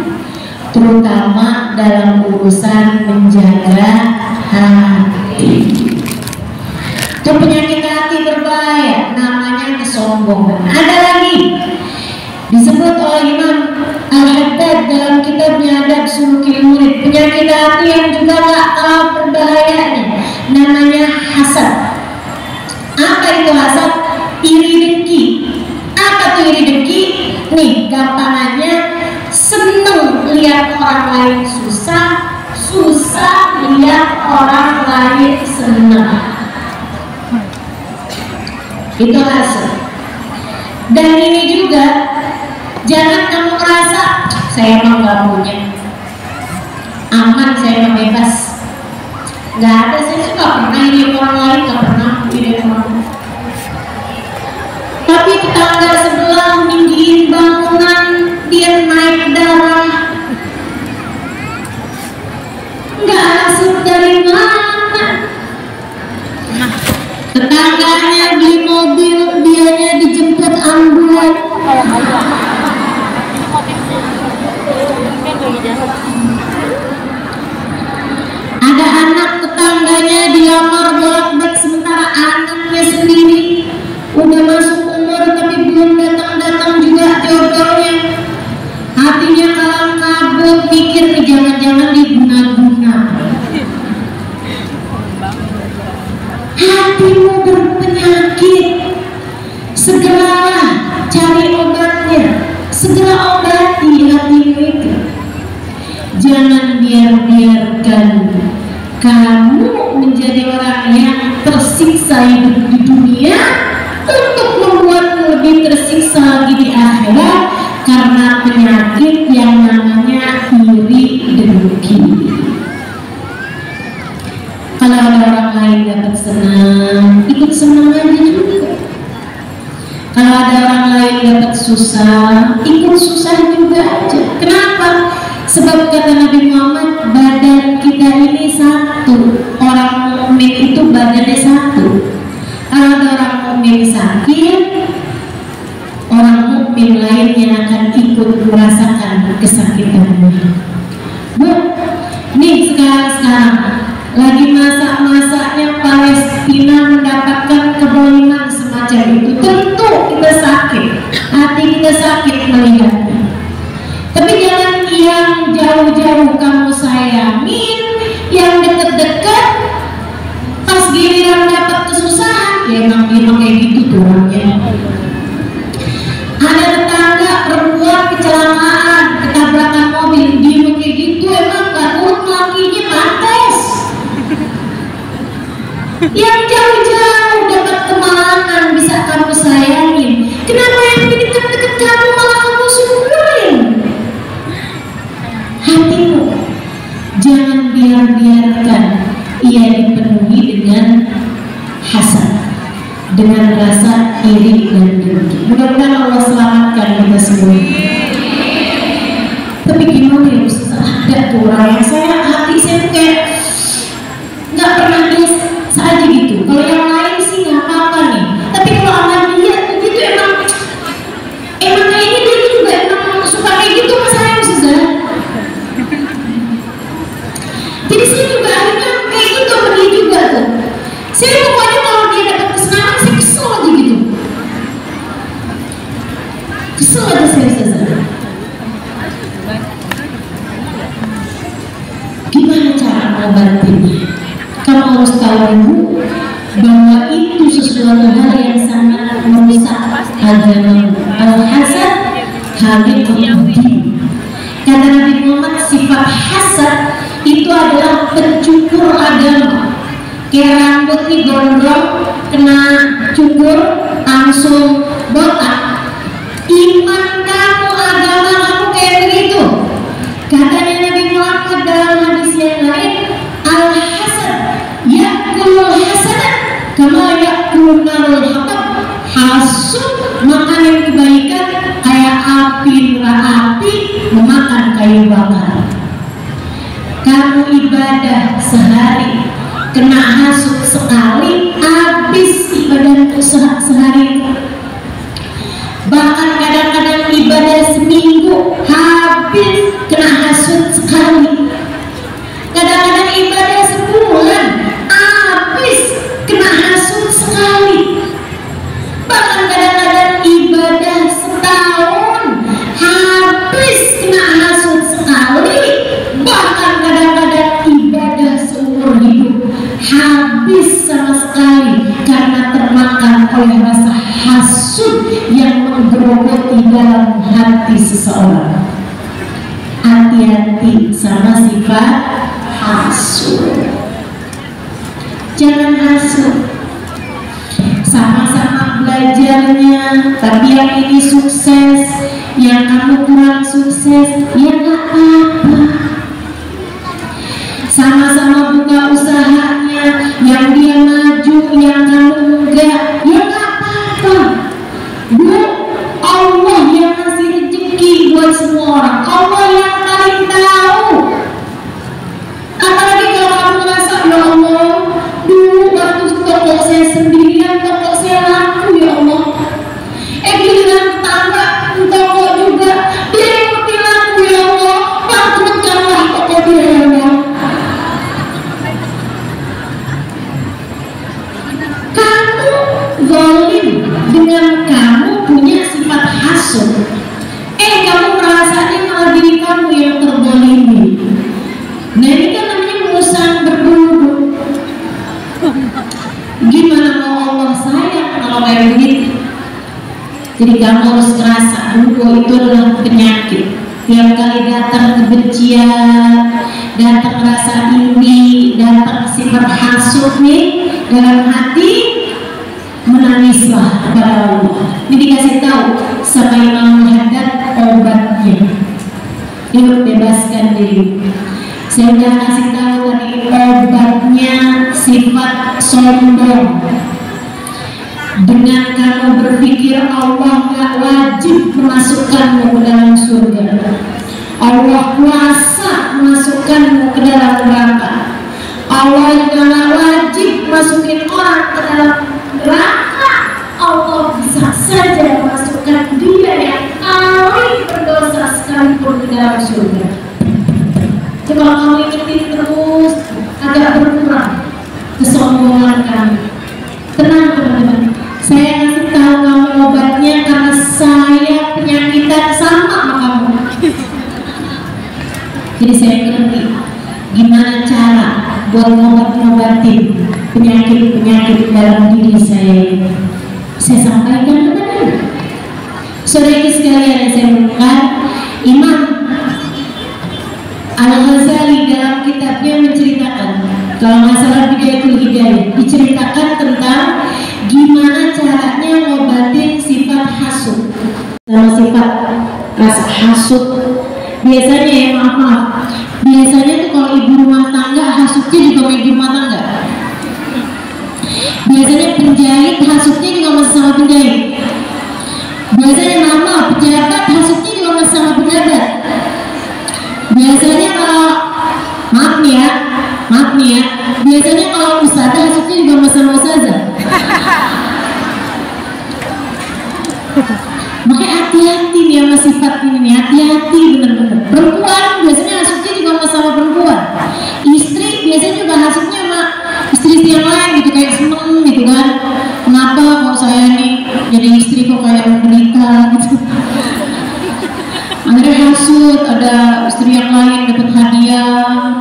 terutama dalam urusan menjaga hati. Itu penyakit hati berbahaya, namanya kesombongan. Ada lagi disebut oleh Imam Al-Haddad dalam kitabnya Adab Sulukil Murid, penyakit hati yang juga gak kalah berbahayanya, namanya hasad. Apa itu hasad? Iri dengki. Apa tuh iri dengki? Nih gampangannya, seneng lihat orang lain susah, susah lihat orang lain senang. Itu hasad. Dan ini juga, jangan kamu merasa saya emang gak punya, aman, saya emang bebas. Gak ada, saya suka pernah ini orang lain, gak pernah ini orang lain. Tapi tetangga sebelah ninggiin bangunan, dia naik darah, gak hasut dari mana. Tetangganya beli mobil, dianya dijemput ambulan. Ada anak tetangganya dilamar bolak-balik, sementara anaknya sendiri udah masuk umur tapi belum datang-datang juga jodohnya. Hatinya kalang kabut, mikir nih jangan-jangan diguna-guna. Hatimu berpenyakit, segeralah cari obatnya, segera obati hatimu itu. Jangan biarkan kamu menjadi orang yang tersiksa hidup di dunia untuk membuatmu lebih tersiksa lagi di akhirat karena penyakit yang namanya iri dengki. Kalau ada orang lain dapat senang, ikut senang aja juga. Kalau ada orang lain dapat susah, ikut susah juga aja. Kenapa? Sebab kata Nabi Muhammad, badan kita ini satu. Orang mukmin itu badannya satu. Kalau ada orang mukmin sakit, orang mukmin lainnya akan ikut merasakan kesakitannya. Bu, nih sekarang lagi masa-masanya Palestina mendapatkan kezaliman semacam itu. Tentu kita sakit, hati kita sakit melihatnya. Tapi jangan yang jauh-jauh kamu sayangin, yang deket-deket pas giliran dapat kesusahan, ya emang kayak gitu tuh orangnya. Ada tetangga perempuan kecelakaan, ketabrakan mobil, dia kayak gitu, emang gak urut lakinya pantes. Yang jauh-jauh dapat kemalangan bisa kamu sayangin, kenapa yang di deket-deket kamu malah kamu syukurin? Hatimu jangan biarkan ia dipenuhi dengan hasad, dengan rasa iri dan dengki. Mudah-mudahan Allah selamatkan kita semua. Tapi gimana ya Ustaz? Ada tuh orang yang hati saya tuh kayak nggak pernah biasa aja gitu. Kalau yang lain sih nggak apa-apa nih. Tapi kalau sama dia tuh gitu emang kayaknya dia juga emang suka kayak gitu sama saya Ustaz. Jadi saya juga akhirnya kayak gitu sama dia juga tuh. Saya pokoknya kalau dia dapat kesenangan saya kesel aja gitu. Kesel aja saya Ustaz. Gimana cara mengobatinnya? Kamu harus tahu bahwa itu sesuatu hal yang sangat merusak agama. Al-hasad haqiqatul din. Kata Nabi Muhammad, sifat hasad itu adalah pencukur agama. Kayak rambut nih gondrong, kena cukur langsung botak. Iman kamu, agama kamu kayak begitu. Katanya Nabi Muhammad dalam hadis yang lain, al-hasad yakulul hasanat kama yakulun narul hatab. Hasud makan kebaikan kayak api memakan kayu bakar. Kamu ibadah sehari kena hasud sekali, habis ibadah sehari. Bahkan kadang-kadang ibadah seminggu habis kena hasud sekali. Kadang-kadang ibadah sebulan habis kena hasud sekali. Bahkan kadang-kadang ibadah setahun habis kena hasud sekali. Bahkan kadang-kadang ibadah seumur hidup habis sama sekali karena termakan oleh rasa hasud yang menggerogoti dalam hati seseorang. Hati-hati sama sifat hasud. Jangan hasud. Sama-sama belajarnya, tapi yang ini sukses, yang kamu kurang sukses, ya gak apa-apa. Sama-sama buka usahanya, yang dia maju, yang kamu enggak, ya gak apa-apa. Bu, Allah yang ngasih rezeki buat semua orang. Allah yang paling tahu. Apalagi kalau kamu merasa, ya Allah, dulu waktu toko saya sendirian, toko saya laku, ya Allah. Giliran tetangga, toko juga, dia ikuti laku, ya Allah. Bangkrutkanlah toko dia, ya Allah. Kamu zalim dengan kamu punya sifat hasud. Kamu merasanya malah diri kamu yang terzalimi. Nah ini kan namanya musang berbulu. Gimana mau Allah sayang kalau kayak begitu? Jadi kamu harus merasa bahwa itu adalah penyakit. Tiap kali datang kebencian, datang rasa iri, datang sifat hasud nih dalam hati, menangislah kepada Allah. Ini dikasih tahu sama Imam Muhaddad obatnya. Yuk bebaskan diri. Saya udah kasih tahu tadi obatnya sifat sombong. Dengan kamu berpikir Allah gak wajib memasukkanmu ke dalam surga, Allah kuasa memasukkanmu ke dalam neraka, Allah juga gak wajib masukin orang ke dalam neraka, Allah bisa saja memasukkan dia yang paling berdosa sekalipun ke dalam surga. Coba kamu ingetin terus, agak berkurang kesombongan kamu. Tenang teman-teman, saya kasih tahu kamu obatnya karena saya penyakitan sama kamu. Jadi saya ngerti gimana cara buat ngobatin penyakit-penyakit dalam diri saya ini. Saya sampaikan kepada saudara sekalian yang saya menemukan, Imam Al-Ghazali dalam kitabnya menceritakan, kalau nggak salah Bidayatul Hidayah, diceritakan tentang gimana caranya ngobatin sifat hasud. Sama sifat rasa hasud biasanya ya, maaf, biasanya tuh kalau ibu rumah tangga hasudnya juga sama ibu rumah tangga. Biasanya penjahit hasudnya juga masih sama penjahit. Biasanya mama pejabat hasudnya juga masih sama pejabat. Biasanya kalau maaf nih ya, biasanya kalau ustazah hasudnya juga masih sama ustazah. Makanya hati-hati nih sama sifat ini nih, hati-hati bener-bener. Perempuan biasanya hasudnya juga sama perempuan. Istri biasanya juga hasudnya sama istri yang lain gitu, kayak seneng gitu kan. Kenapa kok saya nih jadi istri kok kayak menderita gitu. Akhirnya hasud, ada istri yang lain dapat hadiah,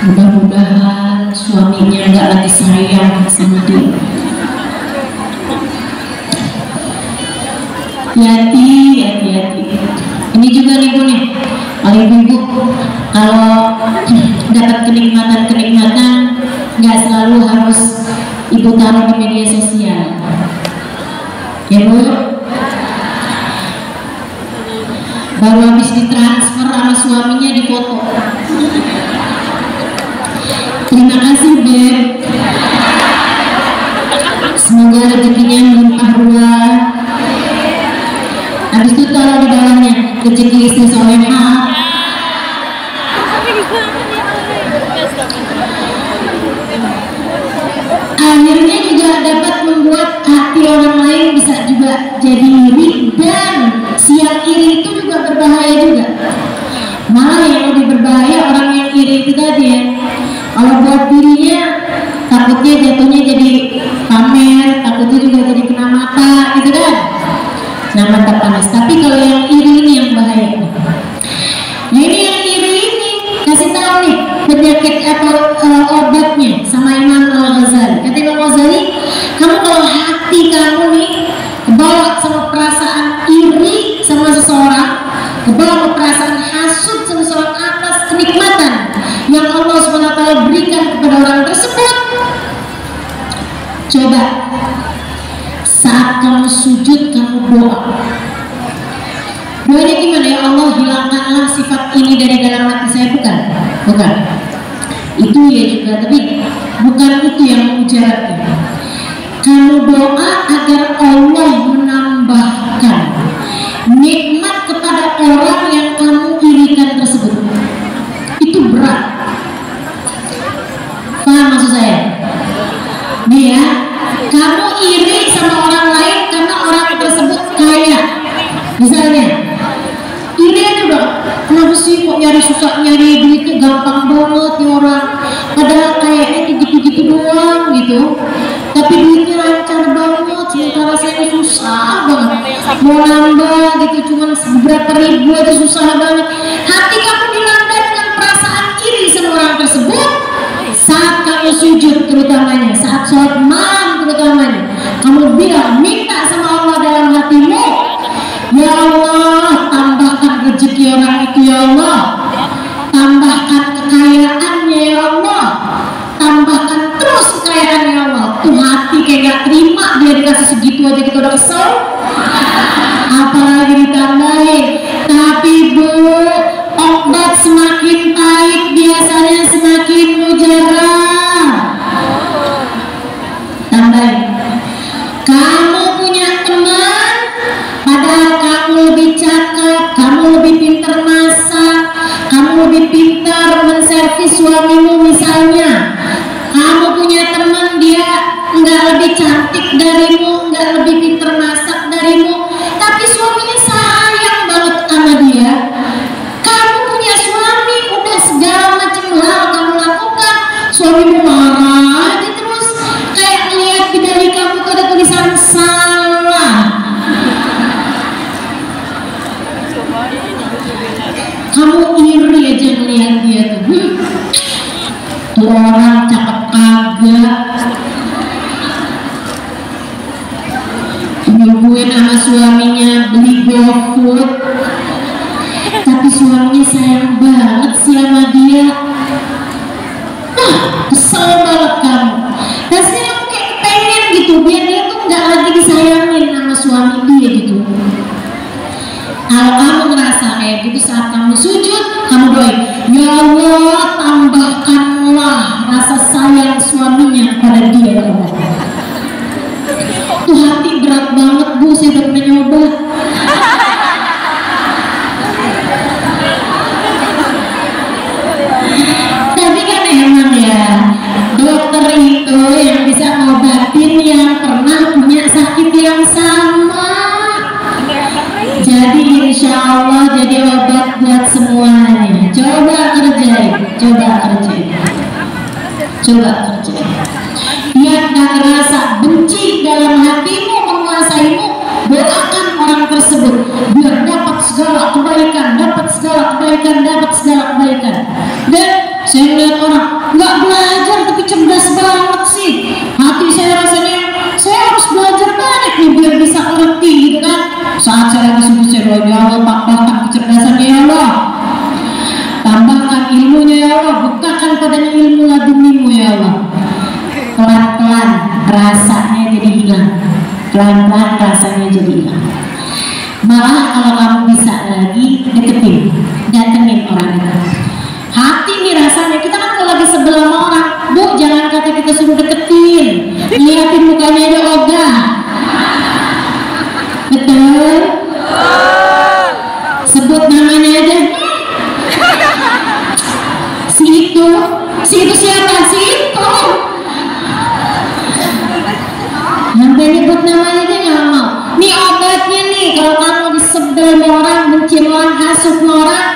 Mudah-mudahan suaminya nggak lagi sayang sama dia. Hati-hati. Ini juga nih Bu nih, ibu-ibu kalau dapat kenikmatan nggak selalu harus ibu taruh di media sosial, ya Bu. Baru habis ditransfer sama suaminya di foto. Terima kasih Beb, semoga rezekinya melimpah ruah. Habis itu taruh di dalamnya rezeki istri solehah. Akhirnya juga dapat membuat hati orang lain bisa juga jadi iri, dan siang iri itu juga berbahaya juga. Malah yang lebih berbahaya orang yang iri itu tadi ya, kalau buat dirinya takutnya jatuhnya jadi pamer, takutnya juga jadi kena mata gitu kan, nah mata panas. Tapi kalau yang iri ini yang bahaya. Nah ini yang iri ini kasih tahu nih penyakit atau obatnya sama Imam Al-Ghazali. Kata Imam Al-Ghazali, kamu kalau hati kamu nih kebawa sama perasaan iri sama seseorang, kebawa perasaan hasud sama seseorang atas kenikmatan yang Allah SWT berikan kepada orang tersebut, coba saat kamu sujud kamu doa. Doanya gimana? Ya Allah, hilangkanlah sifat ini dari dalam hati saya. Bukan itu ya juga, tapi bukan itu yang mujarabnya. Kamu doa agar Allah menambahkan nikmat kepada orang yang kamu irikan tersebut. Itu berat. Paham maksud saya? Nih ya, kamu iri sama orang lain karena orang tersebut kaya, misalnya. Iri aja bang, kenapa sih kok nyari duitnya gampang banget nih orang, padahal kayaknya gitu-gitu doang gitu, tapi duitnya lancar banget, sementara saya susah banget mau nambah gitu, cuman beberapa ribu aja susah banget. Hati kamu dilanda dengan perasaan iri sama orang tersebut saat kamu sujud, terutamanya saat sholat malam, terutamanya kamu bilang, minta sama Allah dalam hatimu, ya Allah, tambahkan rezeki orang itu ya Allah, tambahkan kekayaannya ya Allah, tambahkan terus kekayaannya ya Allah. Tuh hati kayak gak terima, dia dikasih segitu aja kita udah kesel, apalagi ditambahin. Tapi Bu, obat semakin pahit biasanya semakin mujarab. Tambahin, kamu punya teman padahal kamu lebih cakep, kamu lebih pintar masak, kamu lebih pintar menservis suamimu misalnya. Kamu punya teman dia nggak lebih cantik darimu, nggak lebih pintar masak darimu, tapi suaminya sayang banget sama dia. Kamu punya suami, udah segala macam hal kamu lakukan, suamimu marah aja terus, kayak lihat di dari kamu tuh ada tulisan salah. Kamu iri aja ngeliat dia tuh, tuh orang cakep kagak, nyuguhin sama suaminya beli GoFood, tapi suaminya sayang banget sih sama dia. Kesel banget kamu. Rasanya kamu kayak kepengen gitu biar dia tuh nggak lagi disayangin sama suami dia gitu. Kalau kamu ngerasa kayak gitu saat kamu sujud, kamu doain, ya Allah, tambahkanlah rasa sayang suaminya kepada dia ya Allah. Tuh hati berat banget Bu, saya udah pernah nyoba. Tapi kan emang ya, dokter itu yang bisa ngobatin yang pernah punya sakit yang sama. Jadi insya Allah jadi obat buat semuanya. Coba kerjain. Biar gak ngerasa benci dalam hatimu menguasaimu, doakan orang tersebut biar dapat segala kebaikan. Dan saya melihat orang pelan-pelan rasanya jadi hilang. Malah kalau kamu bisa lagi deketin, datengin orang itu. Hati nih rasanya, kita kan kalau lagi sebel sama orang, Bu, jangan kata kita suruh deketin, liatin mukanya aja ogah. Betul? Sebut namanya aja. Si itu siapa? Si itu. Sampai nyebut namanya aja nggak mau. Nih obatnya nih, kalau kamu disebel sama orang, benci orang, hasut orang,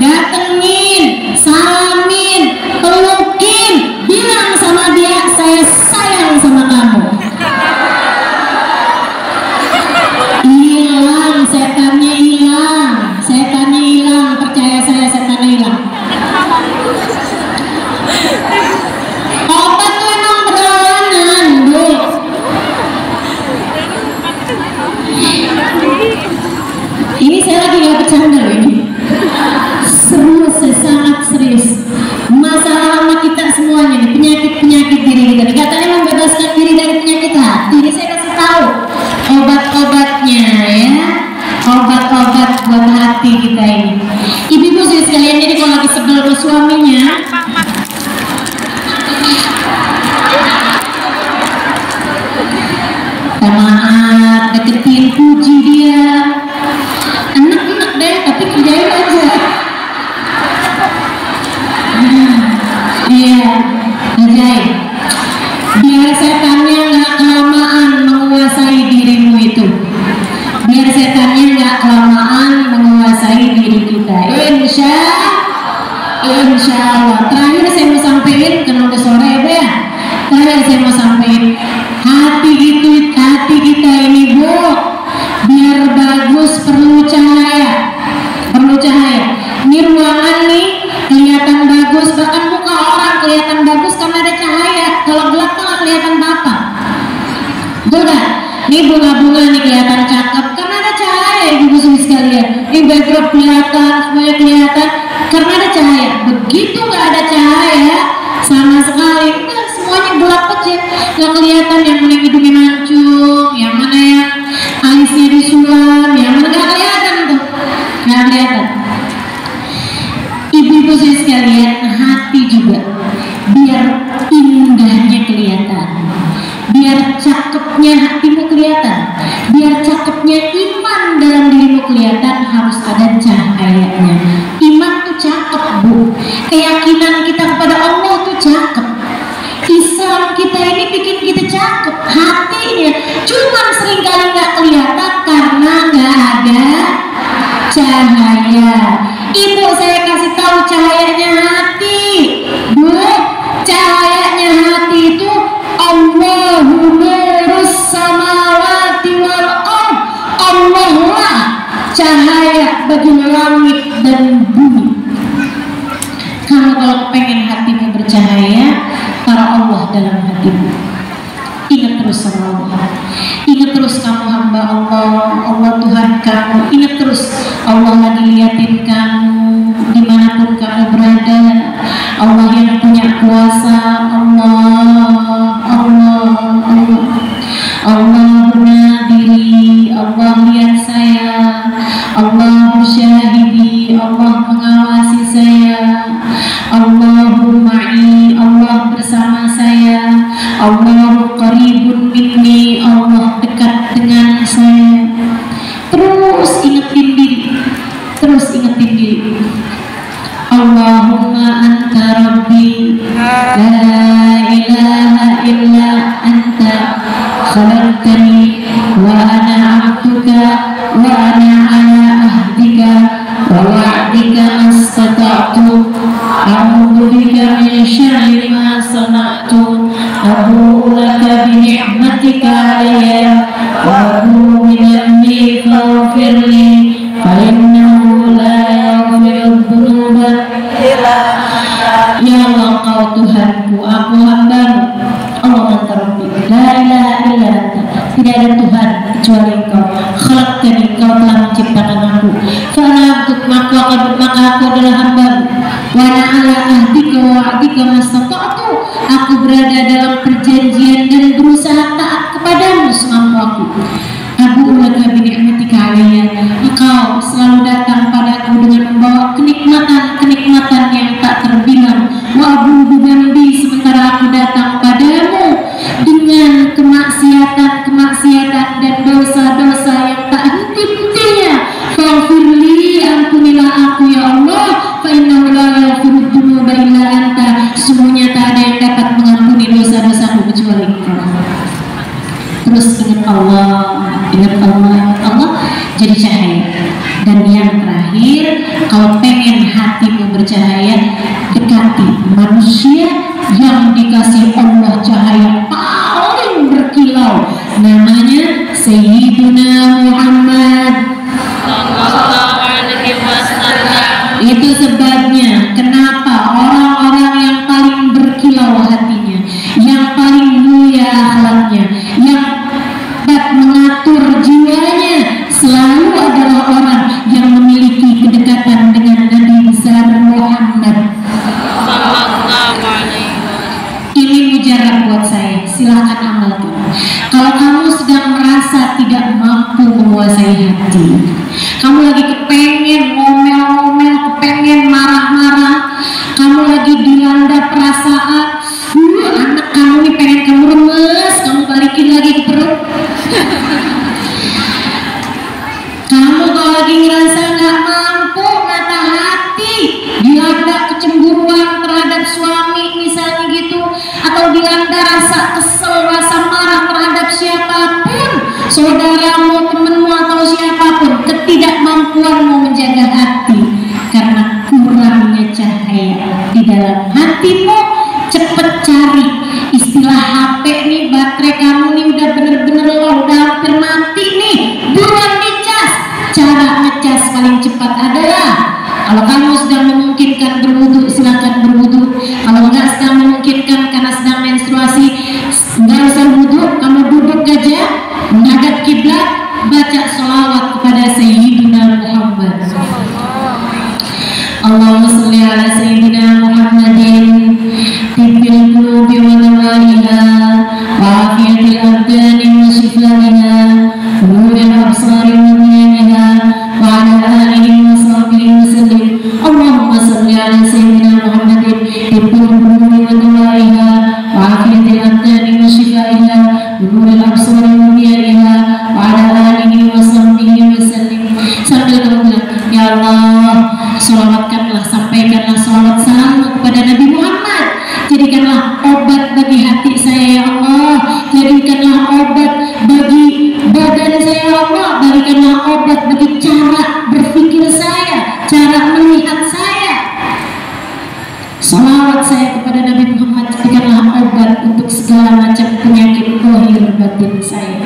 datengin, salamin, pelukin, bilang sama dia, saya sayang sama kamu. Hilang, setannya hilang, percaya saya, setannya hilang. Obat tuh emang berlawanan, Bu. Ini saya lagi gak bercanda loh ini. Serius, sangat serius. Masalah sama kita semuanya nih, penyakit diri kita nih. Katanya membebaskan diri dari penyakit hati. Ini saya kasih tahu obat-obatnya ya. Obat-obat buat hati kita ini. Ibu-ibu sekalian, jadi kalau lagi sebel sama suaminya, maaf, deketin, puji dia. Enak-enak deh, tapi kerjain aja. Iya, ajaib. Biar setannya nggak kelamaan menguasai dirimu itu. Biar setannya nggak kelamaan menguasai diri kita. Insya Allah. Terakhir saya mau sampaikan, karena udah sore ya. Terakhir saya mau sampaikan, hati kita ini, Bu, biar bagus perlu cahaya. Ini ruangan nih kelihatan bagus, bahkan muka orang kelihatan bagus karena ada cahaya. Kalau gelap tuh nggak kelihatan apa-apa. Betul nggak? Ini bunga-bunga nih kelihatan cakep karena ada cahaya, ibu-ibu sekalian. Ini background kelihatan, semuanya kelihatan karena ada cahaya. Begitu nggak ada cahaya sama sekali, udah semuanya gelap aja, nggak kelihatan yang mana hidungnya mancung, yang mana yang alisnya disulam, yang mana nggak kelihatan tuh, nggak kelihatan. Ibu-ibu sekalian, hati juga biar indahnya kelihatan, biar cakepnya hatimu kelihatan, biar cakepnya iman dalam dirimu kelihatan, harus ada cahayanya. Iman tuh cakep, Bu. Keyakinan kita kepada Allah tuh cakep. Islam kita ini bikin kita cakep. Hatinya cuman seringkali nggak kelihatan karena nggak ada cahaya. Ibu, saya kasih tahu cahayanya hati, Bu. Cahayanya hati itu Allahu nurus samawati wal ardh. Allah lah cahaya bagi langit dan bumi. Kamu kalau pengen hatimu bercahaya, taruh Allah dalam hatimu. Ingat terus sama Allah. Ingat terus kamu hamba Allah, Allah Tuhan kamu. Ingat terus Allah lagi liatin kamu dimanapun kamu berada. Allah yang punya kuasa. Allah nadiri, Allah lihat saya, Allah syahidi, Allah mengawasi saya, Allahu ma'i, Allah bersama saya, Allahu qaribun minni, Allah dekat dengan saya. Terus ingetin diri, Allahumma anta rabbi, la ilaha illa anta, khalaqtani wa ana abduka wa ana ala ahdika wa wa'dika mastata'tu, a'udzu bika min syarri ma sana'tu, abu'u laka bi ni'matika alayya wa abu'u bi dhanbi faghfirli fa innahu la yaghfiru dzunuba illa anta. Ya Allah, Engkau Tuhanku, aku hambamu. Allah anta rabbi, la ilaha illa anta, tidak ada Tuhan kecuali Engkau. Khalaqtani, Engkau telah menciptakan aku. Fa'ana abduk, maka aku adalah hambamu. Wa ana ala ahdika wa wa'dika mastata'tu, aku berada dalam perjanjian dan berusaha taat kepadamu semampu aku. Abu laka bi ni'matika alayya, Engkau selalu datang padaku dengan membawa kenikmatan yang tak terbilang. Wa abu bidzambi, sementara aku datang padamu dengan kemaksiatan dan dosa-dosa yang tak henti-hentinya. Faghfirli, ampunilah aku ya Allah, fa innahu la yaghfiru dzunuba illa anta, sesungguhnya tak ada yang dapat mengampuni dosa-dosaku kecuali Engkau. Terus ingat Allah, jadi cahaya. Dan yang terakhir, kalau pengen hatimu bercahaya, dekati manusia yang dikasih Allah cahaya paling berkilau, namanya Sayyiduna Muhammad. Itu sebabnya kenapa orang-orang yang paling berkilau hatinya, yang paling mulia akhlaknya, yang dapat mengatur jiwanya, selalu adalah orang yang memiliki kedekatan dengan Nabi besar Muhammad. Ini mujarab buat saya, silahkan amalkan. Kalau kamu sedang merasa tidak mampu menguasai hati, kamu lagi kepengen ngomel-ngomel, kepengen marah-marah, kamu lagi dilanda perasaan, anak kamu nih pengen kamu remes, kamu balikin lagi ke perut. Kamu kalau lagi ngerasa nggak mampu nata hati, dilanda kecemburuan terhadap suami misalnya gitu, atau dilanda rasa kesel, rasa marah terhadap siapapun, saudaramu, temenmu, atau siapapun, ketidakmampuanmu menjaga hati karena kurangnya cahaya di dalam hatimu, cepet cari. Istilah HP nih, baterai kamu nih udah bener-bener low, udah hampir mati nih, buruan dicas. Cara ngecas paling cepat adalah, kalau kamu sedang memungkinkan berwudu, silakan berwudu. Kalau enggak sedang memungkinkan karena sedang menstruasi, enggak usah wudu, kamu duduk aja menghadap kiblat, baca sholawat kepada Sayyidina Muhammad. Allahumma sholli ala Sayyidina Muhammadin tibbil qulubi wa nawaliha wa afiyatil abdani wa shifaiha wa nuril absari wa niyamiha wa ala alihi wa sahbihi wa sallim. Allahumma sholli ala Sayyidina Muhammadin tibbil qulubi wa nawaliha wa afiyatil abdani wa shifaiha wa nuril absari wa niyamiha wa ala alihi wa sahbihi wa sallim. Sambil kamu bilang, ya Allah, sholawatkanlah, sampaikanlah sholawat salam kepada Nabi Muhammad. Jadikanlah obat bagi hati saya ya Allah, jadikanlah obat bagi badan saya ya Allah, berikanlah obat bagi cara berpikir saya, cara melihat saya. Sholawat saya kepada Nabi Muhammad jadikanlah obat untuk segala macam penyakit zahir batin saya.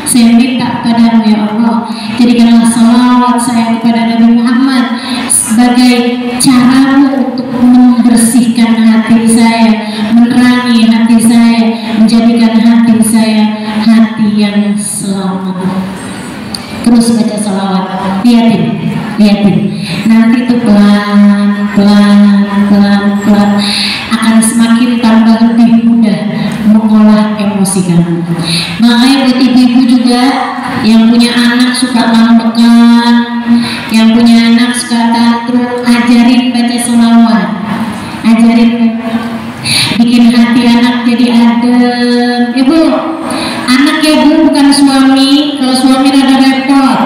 Saya minta padamu ya Allah, jadikanlah sholawat saya kepada Nabi Muhammad sebagai caramu untuk membersihkan hati saya, menerangi hati saya, menjadikan hati saya hati yang selamat. Terus baca sholawat, lihatin, nanti itu pelan akan semakin tambah lebih mudah mengolah emosi kamu. Makanya buat ibu-ibu juga yang punya anak suka ngambekan, yang punya anak suka tantrum, ajarin baca sholawat, ajarin bikin hati anak jadi adem. Ibu, anak ya bu, bukan suami. Kalau suami rada repot,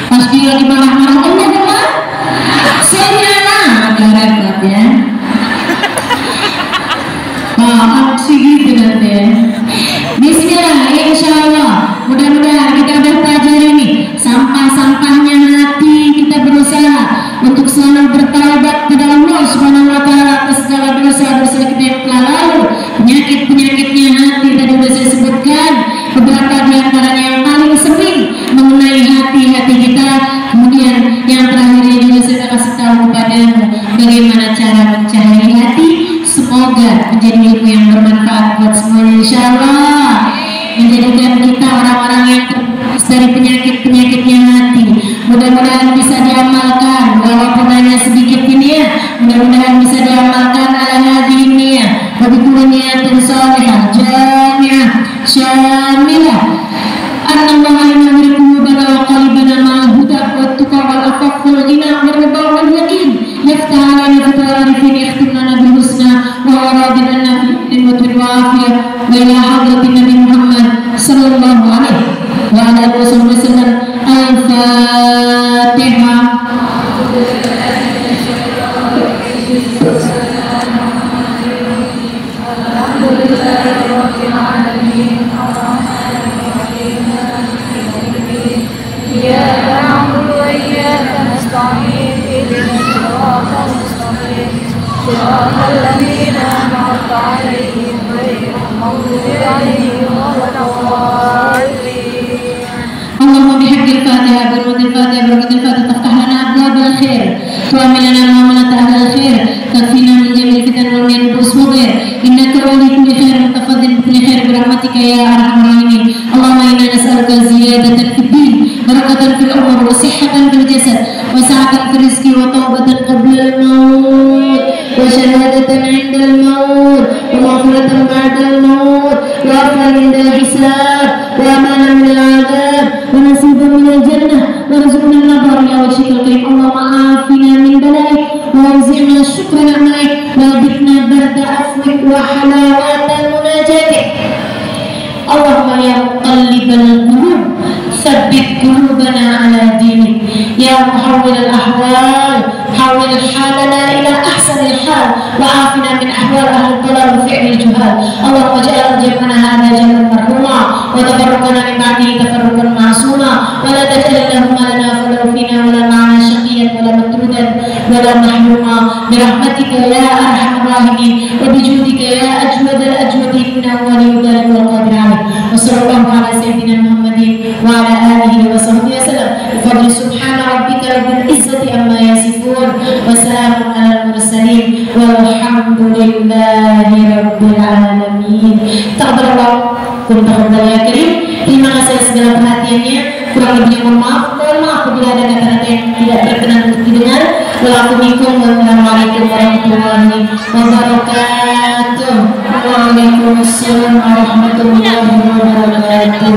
pas dia lagi marah-marah, Allah, saya agak repot ya. Maaf sih gitu nanti ya. Bismillah, ya insya Allah. Mudah-mudahan kita udah pelajari nih sampah-sampahnya hati. Kita berusaha untuk selalu bertaubat kepada Allah Subhanahu wa Ta'ala atas segala dosa-dosa kita yang telah lalu. Penyakit-penyakitnya hati tadi sudah saya sebutkan. Beberapa di antaranya yang paling sering mengenai hati-hati kita. Kemudian yang والعافية وإلى حضرة النبي محمد صلى الله عليه وعلى آله وسلم. الفاتحة. إياك نعبد وإياك نستعين اهدنا الصراط المستقيم صراط الذين أنعمت عليهم غير المغضوب عليهم ولا الضالين. اللهم بحق الفاتحة بركة الفاتحة بركة الفاتحة تفتح لنا أبواب الخير وأعمل لنا معاملة أهل الخير تكفينا من جميع الفتن ومن البؤس والضير إنك ولي كل خير متفضل بكل خير برحمتك يا أرحم الراحمين. اللهم إنا نسألك زيادة في الدين بركة في الأمور وصحة في الجسد وسعة في الرزق وتوبة قبل الموت وشهادة عند الموت ومغفرة بعد الموت وعفوا عند الحساب وأمانا من العذاب ونصيبا من الجنة ورزقنا النظر إلى وجهك الكريم. اللهم عافنا من بلائك وارزقنا شكر نعمائك وذقنا برد عفوك وحلاوة مناجاتك. اللهم يا مقلب القلوب ثبت قلوبنا على دينك يا محول الأحوال حول حالنا إلى أحسن الحال وعافنا من أحوال أهل الضلال وفعل الجهال. اللهم اجعل جمعنا هذا جمعا مرحوما وتفرقنا من بعده تفرقا معصوما ولا تجعل اللهم لنا فلو فينا ولا معنا شقيا ولا مطرودا ولا محروما برحمتك يا أرحم الراحمين وبجودك يا أجود الأجودين إنه ولي ذلك والقادر عليه. وصلى الله على سيدنا محمد وعلى آله وصحبه وسلم بفضل سبحان ربك رب العزة عما يصفون وسلام على المرسلين والحمد لله رب العالمين. تقبل الله كل تقبل يا كريم. Terima kasih segala perhatiannya. Kurang lebihnya mohon maaf apabila ada kata-kata yang tidak berkenan untuk didengar. Wassalamualaikum warahmatullahi wabarakatuh. Waalaikumsalam warahmatullahi wabarakatuh.